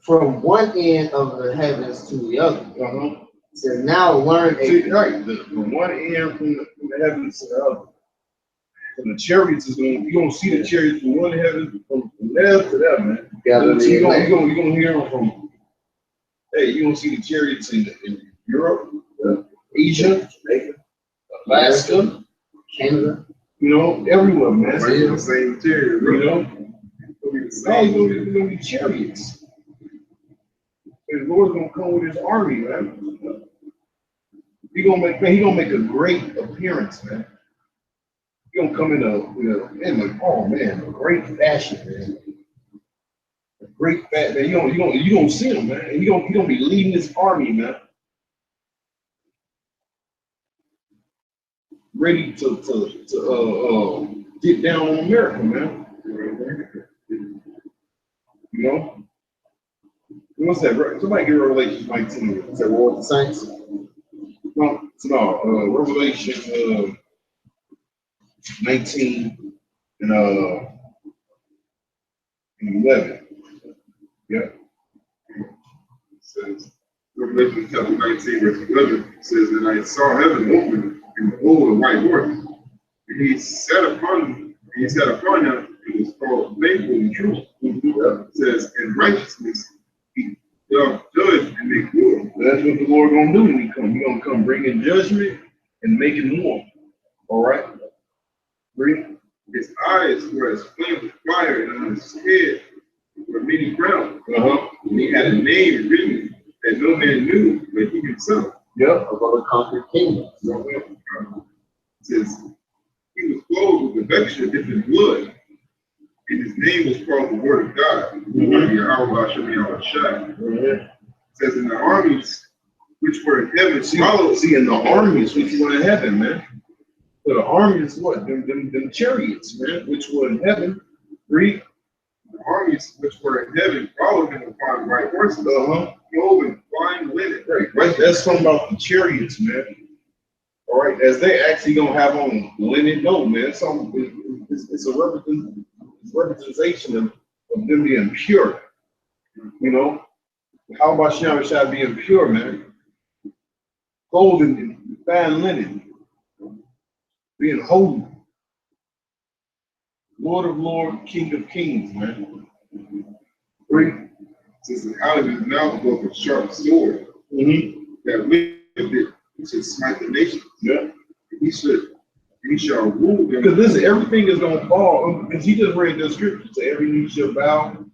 from one end of the heavens to the other. It says, now learn a. See, right, from one end from the heavens to the other. And the chariots is going. You gonna see the chariots from one heaven from left to that, man. You gonna hear them from. Hey, you gonna see the chariots in Europe, Asia, Alaska, Canada. you know, everywhere, man. Right, the same material, You know, It's it's gonna be chariots. And the Lord's gonna come with his army, man. He gonna make a great appearance, man. He gonna come in a great fashion, man. A great fat man. You gonna see him, man. And he gonna be leading his army, man. Ready to get down on America, man. You know? What's that? Somebody get Revelation 19. It said, war with the saints. No, Revelation 19 and 11. Yeah. It says, Revelation chapter 19, verse 11 says, and I saw heaven open, and behold, a white horse. And he sat upon him, and it was called faithful and true. It says, in righteousness he doth judge and make war. That's what the Lord gonna do when he come. He gonna come bringing judgment and making war. All right. Read. His eyes were as flames of fire, and on his head were many crowns. And he had a name written that no man knew but he himself. Yep. Of other conquered kingdoms. It says, he was clothed with a vesture dipped in blood, and his name was called the Word of God. It says, in the armies which were in heaven, in the armies which were in heaven, man. So the armies, what? Them chariots, man, which were in heaven. Read. the armies which were in heaven followed him upon white horses, clothed in fine linen. Right. That's talking about the chariots, man. All right, as they actually gonna have on linen, no, man. It's a representation of them being pure. You know, how about Shah being pure, man? Clothed in fine linen, being holy. Lord of Lords, King of Kings, man. It says, out of his mouth goes a sharp sword that lifted to smite the nations. Yeah. He shall rule them. Because listen, everything is gonna fall. Because he just read the scripture. So every knee shall bow.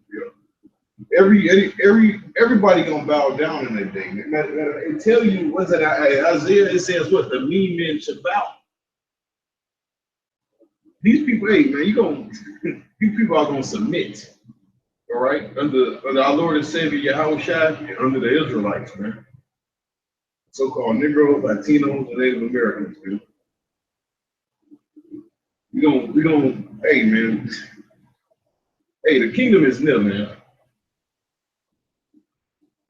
Everybody gonna bow down in that day. It tell you, what's that? Isaiah, it says what? The mean men shall bow. these people, hey man, these people are gonna submit, all right, under our Lord and Savior Yahweh Shai and under the Israelites, man. So-called Negroes, Latinos, and Native Americans, man. We don't, hey man, hey, the kingdom is near, man.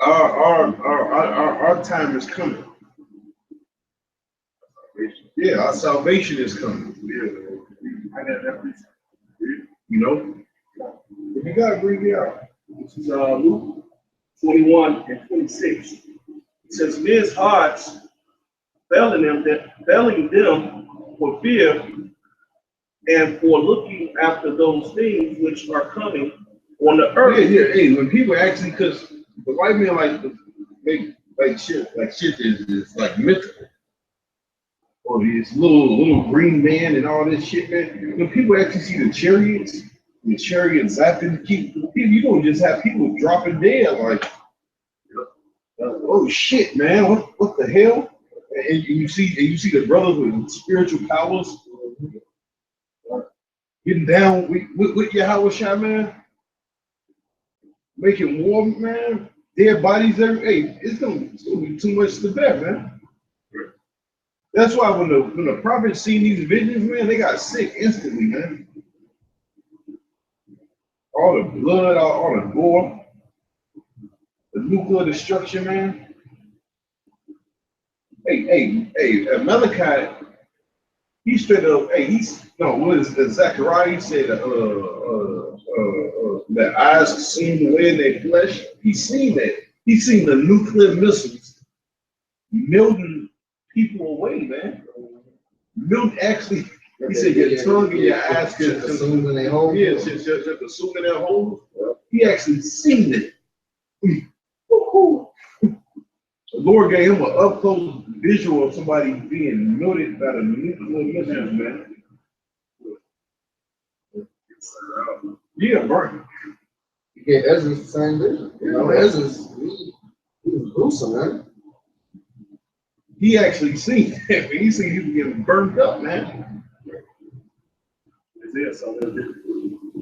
Our time is coming. Yeah, our salvation is coming. Yeah. I got that. You know? If you gotta bring it out. This is Luke 21 and 26. It says, men's hearts failing them for fear and for looking after those things which are coming on the earth. Yeah, hey, when people actually, because the white man like to make like shit is like mythical. Or this little green man and all this shit, man. When people actually see the chariots zapping people, you don't just have people dropping dead like, oh shit, man, what the hell? And you see the brothers with spiritual powers getting down with Yahweh Shai, man, making war, man. Dead bodies hey, it's gonna be too much to bear, man. That's why when the prophets seen these visions, man, they got sick instantly, man. All the blood, all the gore, the nuclear destruction, man. Hey, Malachi, he straight up, what is it, Zechariah, he said, that eyes seen the way in their flesh. He seen that. He seen the nuclear missiles melting people away, man. Actually, he said your tongue and your eyes can consume in their hole. Yeah, just consume in their hole. He actually seen it. The Lord gave him an up-close visual of somebody being melted by the nuclear missiles, man. Yeah, burn. Yeah, Ezra's the same vision. You know, Ezra's he was gruesome, man. He actually seen it. He seen people getting burnt up, man.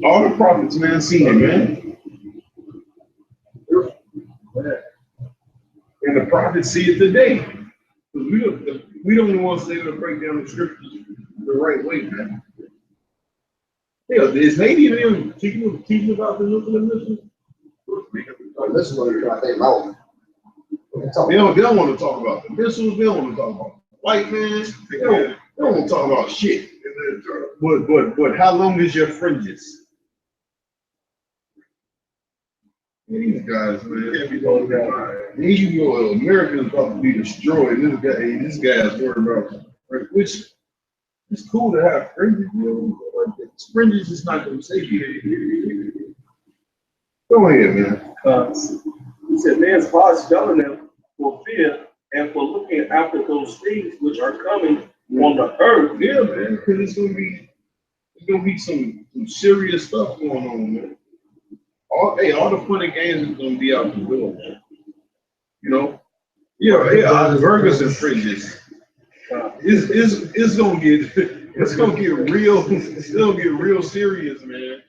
All the prophets, man, seen it, man. And the prophets see it today. We don't even want to say to break down the scriptures the right way, man. Yeah, is Navy even teaching about the nuclear missile? This is what they're trying to think about. They don't want to talk about the missiles. They don't want to talk about the white man. They don't want to talk about shit. But how long is your fringes? These guys, man, can't be talking about. America is about to be destroyed. This guy's worried about, which it's cool to have fringes, but fringes is not going to save you. Go ahead, man. He said, man's hearts failing them for fear and for looking after those things which are coming on the earth. Yeah, man, because it's gonna be some serious stuff going on, man. All the fun and games is gonna be out the door, man. You know? Yeah, burgers and fringes. It's gonna get real serious, man.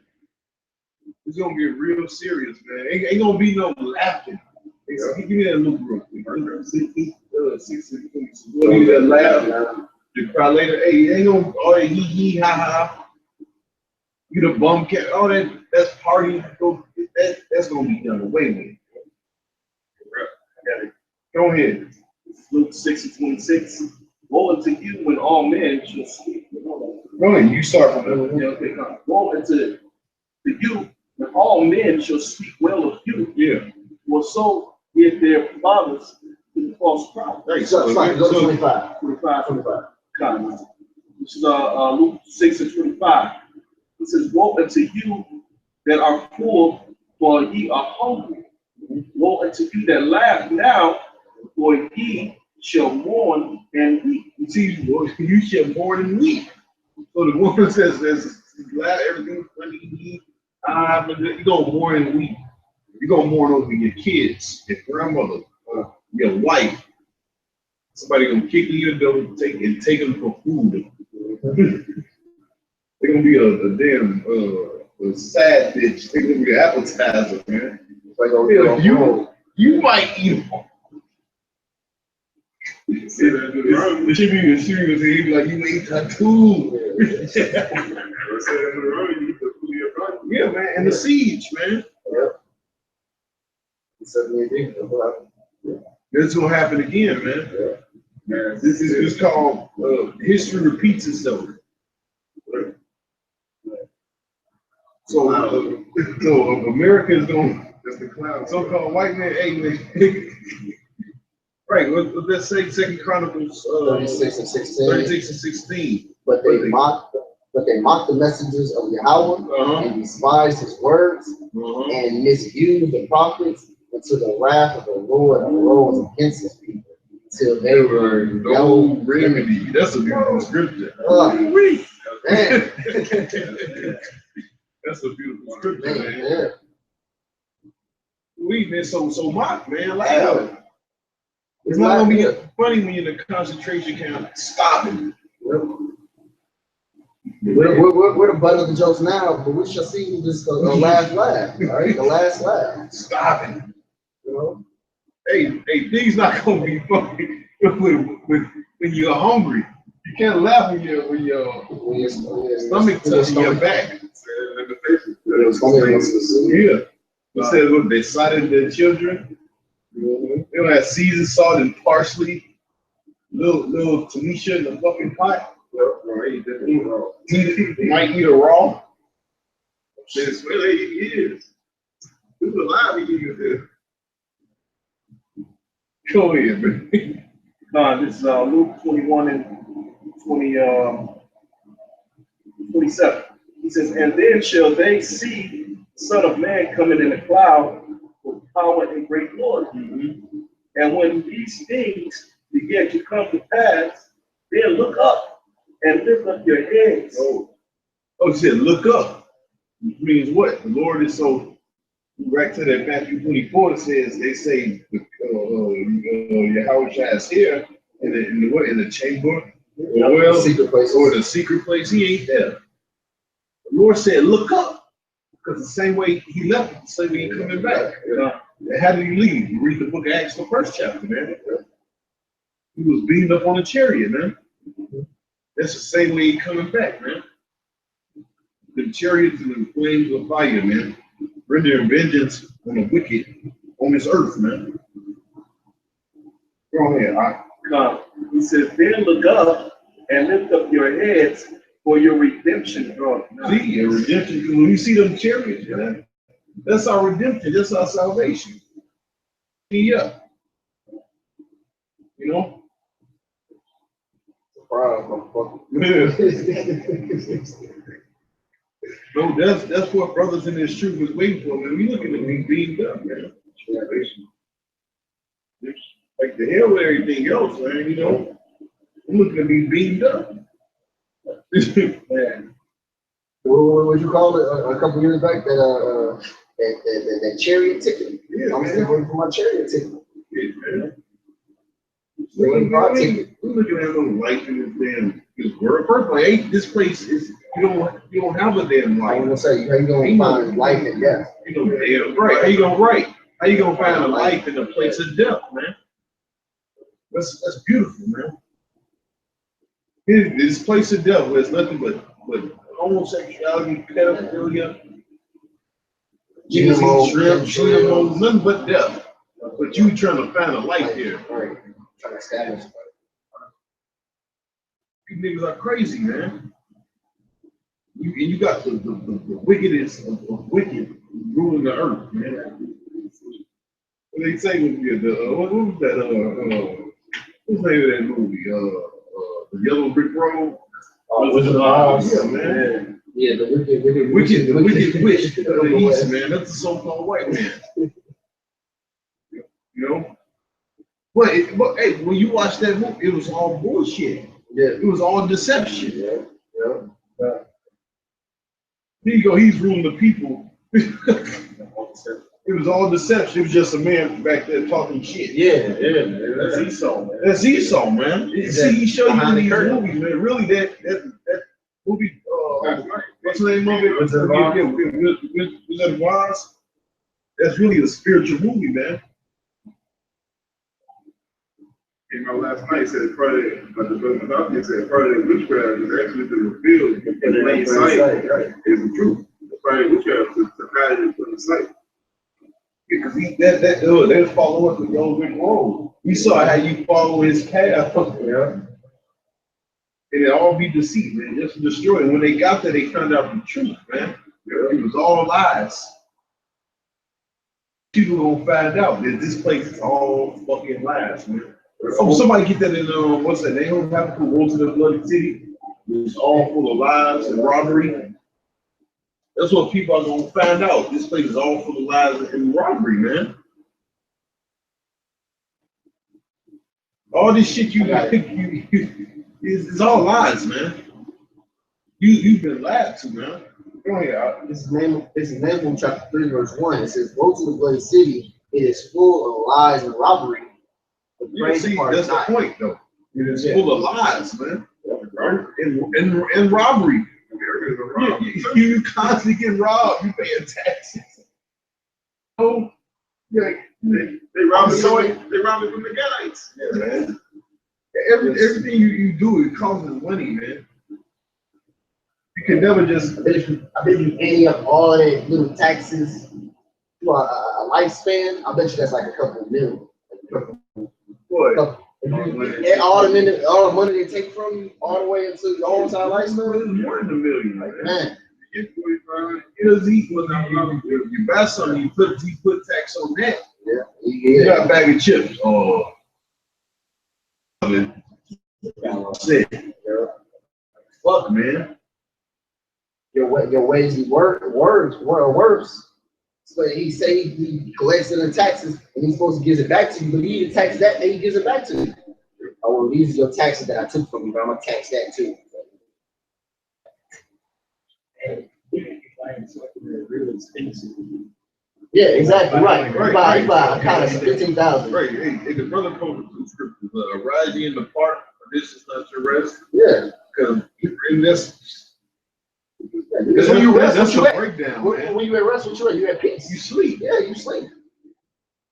It's gonna get real serious, man. Ain't gonna be no laughing. Give me that look real quick. 60. We'll need that laugh, man. You cry later. Hey, ain't no hee ha ha. You the bum cat. All that's party. That's gonna be done away with. Go ahead. Luke 6:26. Woe unto you when all men shall speak. Go ahead. You start from there. Yeah, okay. Woe unto you when all men shall speak well of you. Yeah. Well, so if their fathers to the false prophet. Hey, So 25. 25. This is Luke 6:25. It says, woe unto you that are poor, for ye are hungry. Woe unto you that laugh now, for ye shall mourn and weep. You see, you shall mourn and weep. So the woman says, glad everything's funny. You're gonna mourn and weep. You're gonna mourn over your kids, your grandmother, your wife. Somebody gonna kick in your door and take them for food. They're gonna be a damn a side dish. They're gonna be an appetizer, man. Like, oh, Yeah, you might eat them. The should be a serious. He'd be like, you eat that too. Yeah, man, and the siege, man. That's gonna happen again, man. Man, this is called history repeats itself. So, so America is going. That's the clown. So-called white man. Hey, man. Right. Let's say Second Chronicles 36 and 16. 36 and 16. But they mocked the messengers of Yahweh and despised his words and misused the prophets until the wrath of the Lord arose against his people till they were no remedy. That's a beautiful scripture. Man. That's a beautiful scripture, man. Yeah. We man, so mock, man, laugh. It's not gonna be funny when you're in a concentration camp stopping. We're the butt of the jokes now, but we shall see just the last laugh, all right? The last laugh. Stopping. You know? Hey, things not gonna be funny when you're hungry. You can't laugh when your stomach touching your back. Yeah. It says look, they cited their children. They don't have seasoned salt and parsley. Little Tanisha in the fucking pot. Might eat a raw. It's really he is. Who's alive? He is. Go ahead, man. This is Luke 21 and 27. He says, and then shall they see the Son of Man coming in a cloud with power and great glory. And when these things begin to come to pass, then look up and lift up your heads. Oh, it said look up. Which means what? The Lord is so, back to that Matthew 24, it says, they say, Yahweh is here in the chamber, or the secret place. He ain't there. The Lord said, look up. Because the same way he left, the same way he coming back. How did he leave? You read the book of Acts, the first chapter, man. He was beamed up on a chariot, man. That's the same way he coming back, man. The chariots and the flames of fire, man. Rendering vengeance on the wicked on this earth, man. Go ahead. He says, then look up and lift up your heads, for your redemption draweth nigh. See, your redemption, when you see them chariots, man, that's our redemption, that's our salvation. Yeah. You know? No, that's what brothers in this truth was waiting for, man. We looking at being beamed up, man. Like the hell with everything else, man, you know? I'm looking to be beamed up. Man. What would you call it a couple years back? That chariot ticket. Yeah, I'm still waiting for my chariot ticket. Yeah, man. We're looking at no life in this world. First of all, this place is you don't have a damn I life. was gonna say, how you gonna find life and death? You know, damn right. How you gonna find a life in a place of death, man? That's beautiful, man. This place of death where it's nothing but homosexuality, pedophilia, GMO, nothing but death. But you trying to find a life here. Right. Trying to establish. You niggas are crazy, man. You got the wickedest of wicked ruling the earth, man. What they say with what was that? What's the name of that movie? The Yellow Brick Road. Wizard of Oz. Yeah, man. Yeah, the wicked witch of the East, man. That's the so-called white man. You know? But hey, when you watch that movie, it was all bullshit. Yeah. It was all deception. Yeah. Here you go, he's ruling the people. It was all deception. It was just a man back there talking shit. Yeah. That's Esau, man. That's Esau, man. See, he showed you in these movies, man. Really, that movie, what's the name of it? Wizard of Oz? Wizard of Oz. That's really a spiritual movie, man. You know, last night said part of it, but the brother Matthew said part of the witchcraft is actually to reveal in plain sight is the truth. Part of witchcraft is to hide it from the sight. Because they was following the young Rick Roll. We saw how you follow his path. Yeah. And it all be deceit, man. Just to destroy it. When they got there, they found out the truth, man. It was all lies. People gonna find out that this place is all fucking lies, man. Oh, somebody get that in what's that? They don't have to go to the bloody city. It's all full of lies and robbery. That's what people are gonna find out. This place is all full of lies and robbery, man. All this shit it's all lies, man. You've been lied to, man. Go ahead. This is Nahum chapter 3, verse 1. It says, "Go to the bloody city. It is full of lies and robbery." The Yeah, crazy see, part that's is the not. point, though. It is full of lies, man. And robbery. You constantly get robbed. You paying taxes. Oh, yeah. They robbed it from the guys. Yeah, man. Everything you do, it costs money, man. You can never just. I bet you any of all that little taxes to a lifespan, I bet you that's like a couple of million. What? All the money they take from you all the way into your whole entire lifespan. More than $1 million, Man, You get 45. Because you buy something, you put tax on that. yeah, You got a bag of chips. Oh, shit. Fuck, man. Your wages worse. So he say he collects it in taxes and he's supposed to give it back to you, but he didn't tax that and he gives it back to you. Oh, well, these are your taxes that I took from you, but I'm gonna tax that too. Yeah, exactly right. You buy a cottage for 15,000. Right. Hey, the brother quoted two scriptures. Rise ye in the park, for this is not your rest. Yeah. Because that's Because when you rest, that's what a you at? breakdown, man. When you at rest, what you at? You at peace. You sleep. Yeah, you sleep.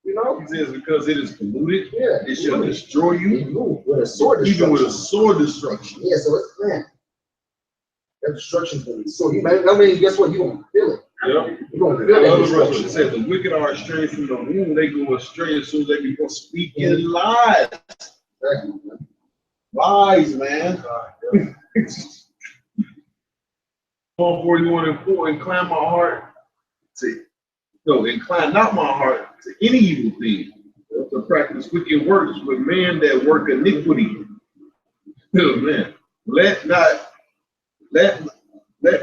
You know? He says because it is polluted, Yeah. it shall destroy you, You with a sword even with a destruction. sword destruction. Yeah, so it's man. That destruction's gonna be so. That means guess what? You're gonna feel it. Yeah. You're gonna feel that Another verse destruction. it says the wicked are estranged from the womb, they go astray as soon as they begin speaking lies. Exactly. Lies, man. Psalm 41:4, incline my heart incline not my heart to any evil thing, to practice wicked works with men that work iniquity. Oh, man. Let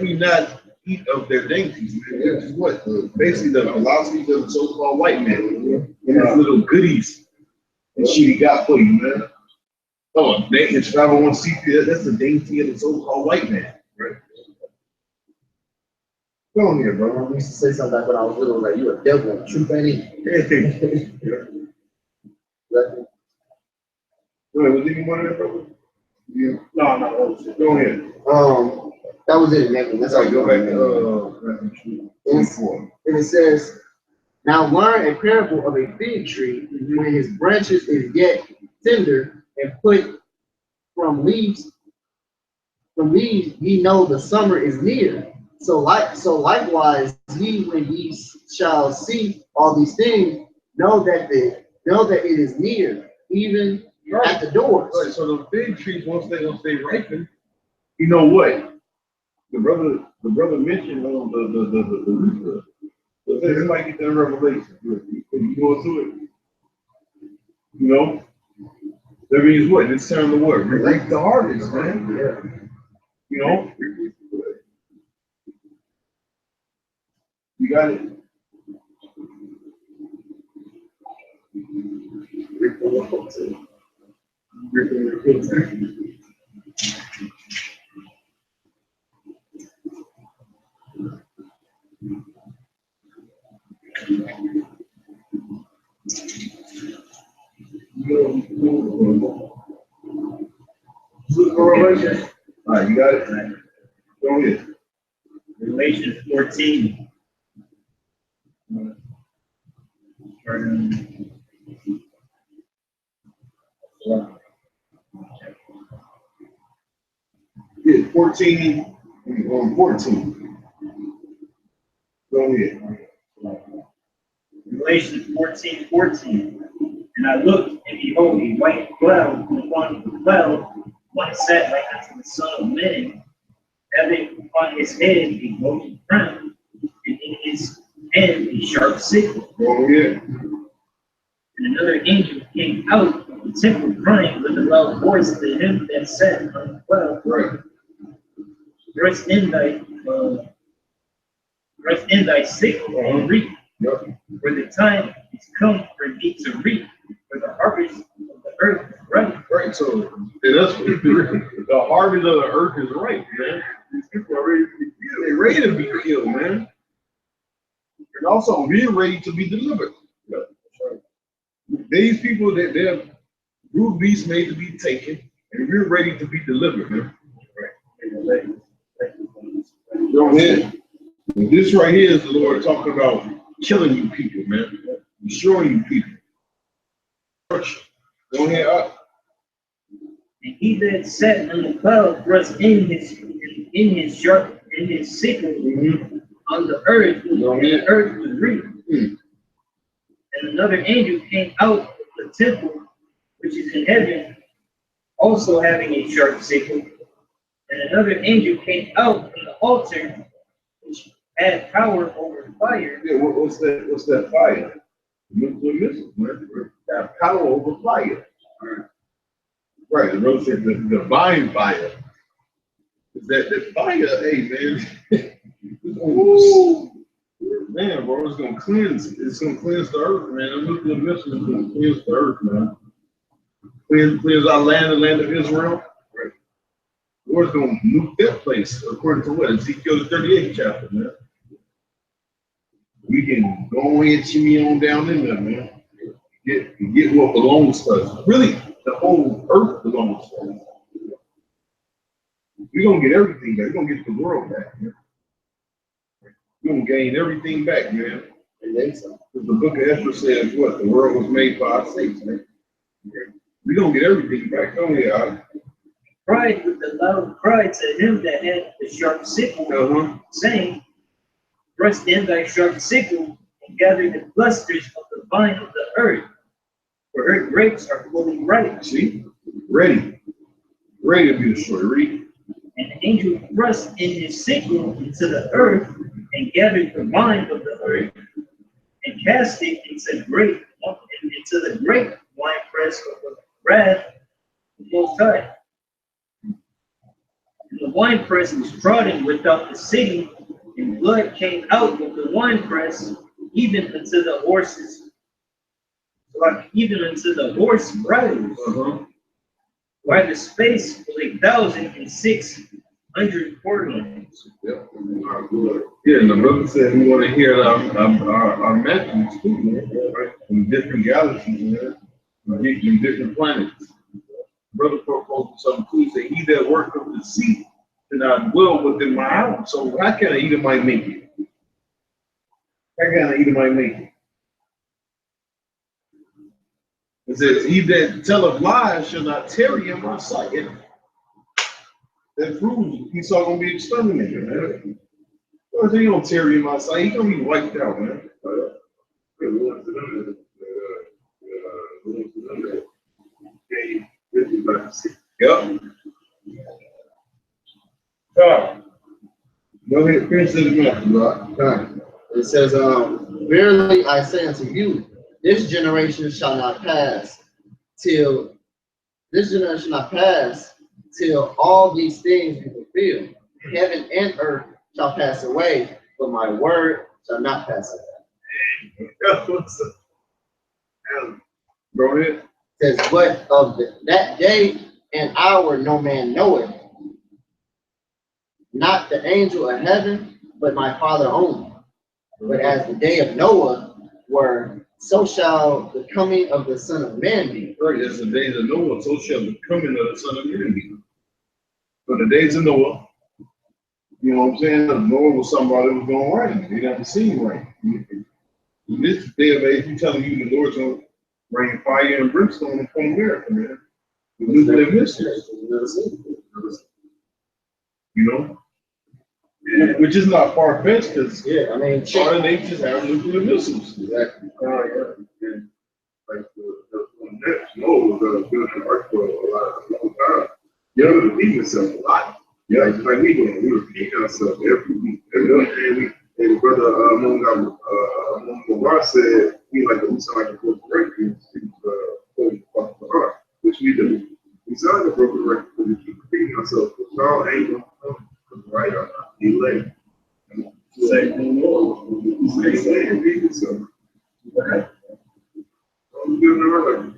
me not eat of their dainties, man. This is what basically the philosophy of the so-called white man. And his little goodies and shit he got for you, man. Oh, his 501c3, that's the dainty of the so-called white man, right? Go on here, bro. I used to say something like when I was little, like you a devil, truth ain't it. Was there any more there, brother? Yeah. No. Go ahead. That was it, man. That's That's how all you go back to And 24. it says, "Now learn a parable of a fig tree when his branches is yet tender, and put from leaves ye know the summer is near. So likewise ye when ye shall see all these things, know that it is near, even at the doors." Right, so the fig trees, once they ripen, you know what? The brother mentioned the rooster. So say somebody get that revelation. You go to it. You know? That means what? It's time to what? Reap the harvest, man. Yeah. You know? You got it. All right, you got it? Go ahead. Revelation 14. Yeah, 14, on 14. Go ahead. Revelation 14:14. And I looked, and behold, a white cloud, and upon the cloud one sat like unto the Son of Man, having upon his head a golden crown, and in his hand a sharp sickle. Go ahead. And another angel came out of the temple, crying with a loud voice to him that sat on the cloud, Right. Thrust in thy sickle and reap, Yep. for the time is come for thee to reap, for the harvest of the earth is ripe. Right. So that's the harvest of the earth is right, man. These people are ready to be killed. They're ready to be killed, man. And also, we're ready to be delivered. Yeah, that's right. These people, they're brute beasts made to be taken, and we're ready to be delivered, man. Right. Go ahead. And this right here is the Lord talking about killing you people, man. Destroying you people. Go ahead up. And he that sat on the cloud thrust in his sickle on the earth, and the earth was reaped. And another angel came out of the temple which is in heaven, also having a sharp sickle. And another angel came out from the altar, which had power over fire. Yeah, what's that? What's that fire? Nuclear missiles, man. That power over fire. Right. The brother said the divine fire. That fire, hey man. Ooh, man, bro, it's gonna cleanse. It's gonna cleanse the earth, man. The nuclear missiles is gonna cleanse the earth, man. Cleanse our land, the land of Israel. Right. The Lord's gonna nuke that place, according to what? Ezekiel the 38th chapter, man. We can go ahead, shimmy on down in there, man. Get what belongs to us. Really, the whole earth belongs to us. We're gonna get everything back. We're gonna get the world back, man. We're gonna gain everything back, man. And then some. Because the book of Esther says what? The world was made for our sakes, man. We're gonna get everything back, don't we? Cried with a loud cry to him that had the sharp sickle, saying, thrust in thy sharp sickle and gather the clusters of the vine of the earth, for her grapes are fully ripe. See? Ready to be destroyed. Read. And the angel thrust in his sickle into the earth and gathered the vine of the earth and cast it into the great winepress of the wrath of the Most High. And the winepress was trodden without the city, and blood came out of the winepress, even unto the horses, even unto the horse bridles, by the space of 1,600 furlongs. Yep. Yeah, and the brother said we want to hear our messages too, man, right? From different galaxies, man, from different planets. Brother proposed something too. He said, "He that worketh the sea cannot dwell within my house." So how can an Edomite make it? How can an Edomite make it? It says, "He that telleth lies shall not tarry in my sight." That proves Esau gonna be exterminated, man. Well, he don't tarry in my sight. He's gonna be wiped out, man. Yep. Go ahead, finish this message, bro. It says, verily I say unto you, this generation shall not pass till all these things be fulfilled. Heaven and earth shall pass away, but my word shall not pass away. Go ahead. It says, but of that day and hour no man knoweth, not the angel of heaven, but my Father only. But as the day of Noah were, so shall the coming of the Son of Man be. Right, as the days of Noah, so shall the coming of the Son of Man be. So the days of Noah, You know what I'm saying? Noah was somebody that was gonna rain. They never seen rain. In this day of age, you telling you the Lord's gonna rain fire and brimstone upon America, man. The nuclear missiles. You know? Yeah. Which is not far fetched because Yeah, I mean, all the nations have nuclear missiles. exactly. And like the next Noah was building an ark for a long time. You know, repeating itself a lot. Yeah, like we doing, we repeat ourselves every week. And brother Munga said he like we sound like a broken record. He was quoting the ark, which we do. We sound like a broken record, but we keep repeating ourselves. But y'all ain't gonna come right on. He late. Say, repeat yourself. Okay. I'm doing the right.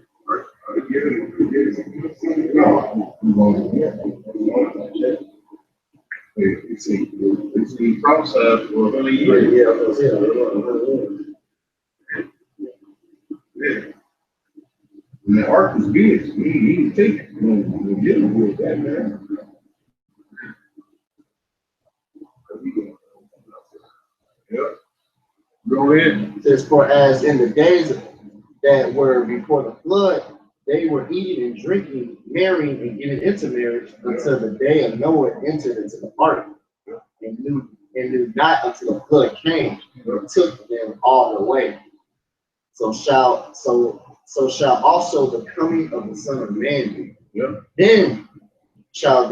You see, it's been prophesied for 20 years. Yeah. And the ark was big. He didn't take it. We'll get him with that, man. Yeah. Go ahead. It says, for as in the days that were before the flood, they were eating and drinking, marrying and getting into marriage until the day of Noah entered into the ark, and knew not until the flood came and took them all away. So shall also the coming of the Son of Man be. Yeah. Then shall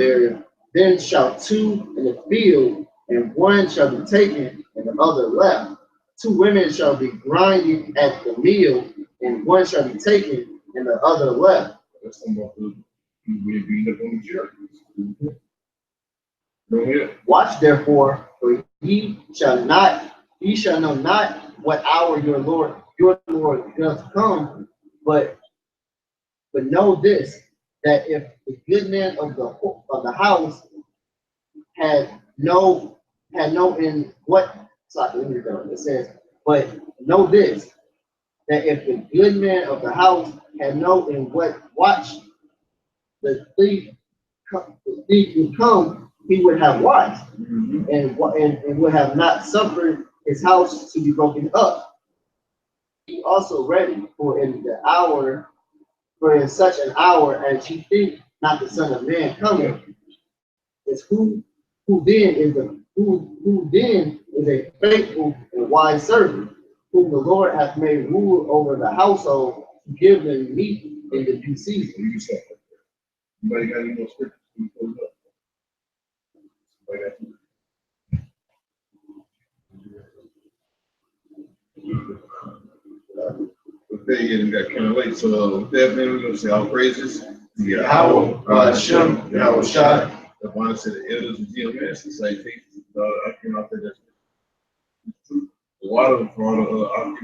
two in the field, and one shall be taken and the other left. 2 women shall be grinding at the mill, and one shall be taken and the other left. That's talking about the being up on the church. Go ahead. Watch therefore, for ye shall know not what hour your Lord doth come, but know this, that if the good man of the house had no in what. Sorry, let me go. It says, but know this, that if the good man of the house had known in what watch the thief would come, he would have watched, and would have not suffered his house to be broken up. He also ready for in such an hour as ye think not the Son of Man coming, is who then is a faithful and wise servant, whom the Lord hath made rule over the household to give them meat in the due season. Anybody got any more scriptures? Okay, yeah, we got kind of late, so with that, man, we're gonna say all praises. Yahweh, Hashem, Yahweh Shai. The one said the elders of GMS, the citations, I cannot think that's true. A lot of them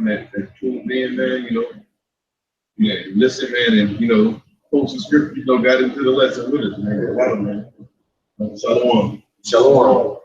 that tuned in, man, listen, man, and post the scripture, got into the lesson with us, man. A lot of them, man. Shalom. Shalom.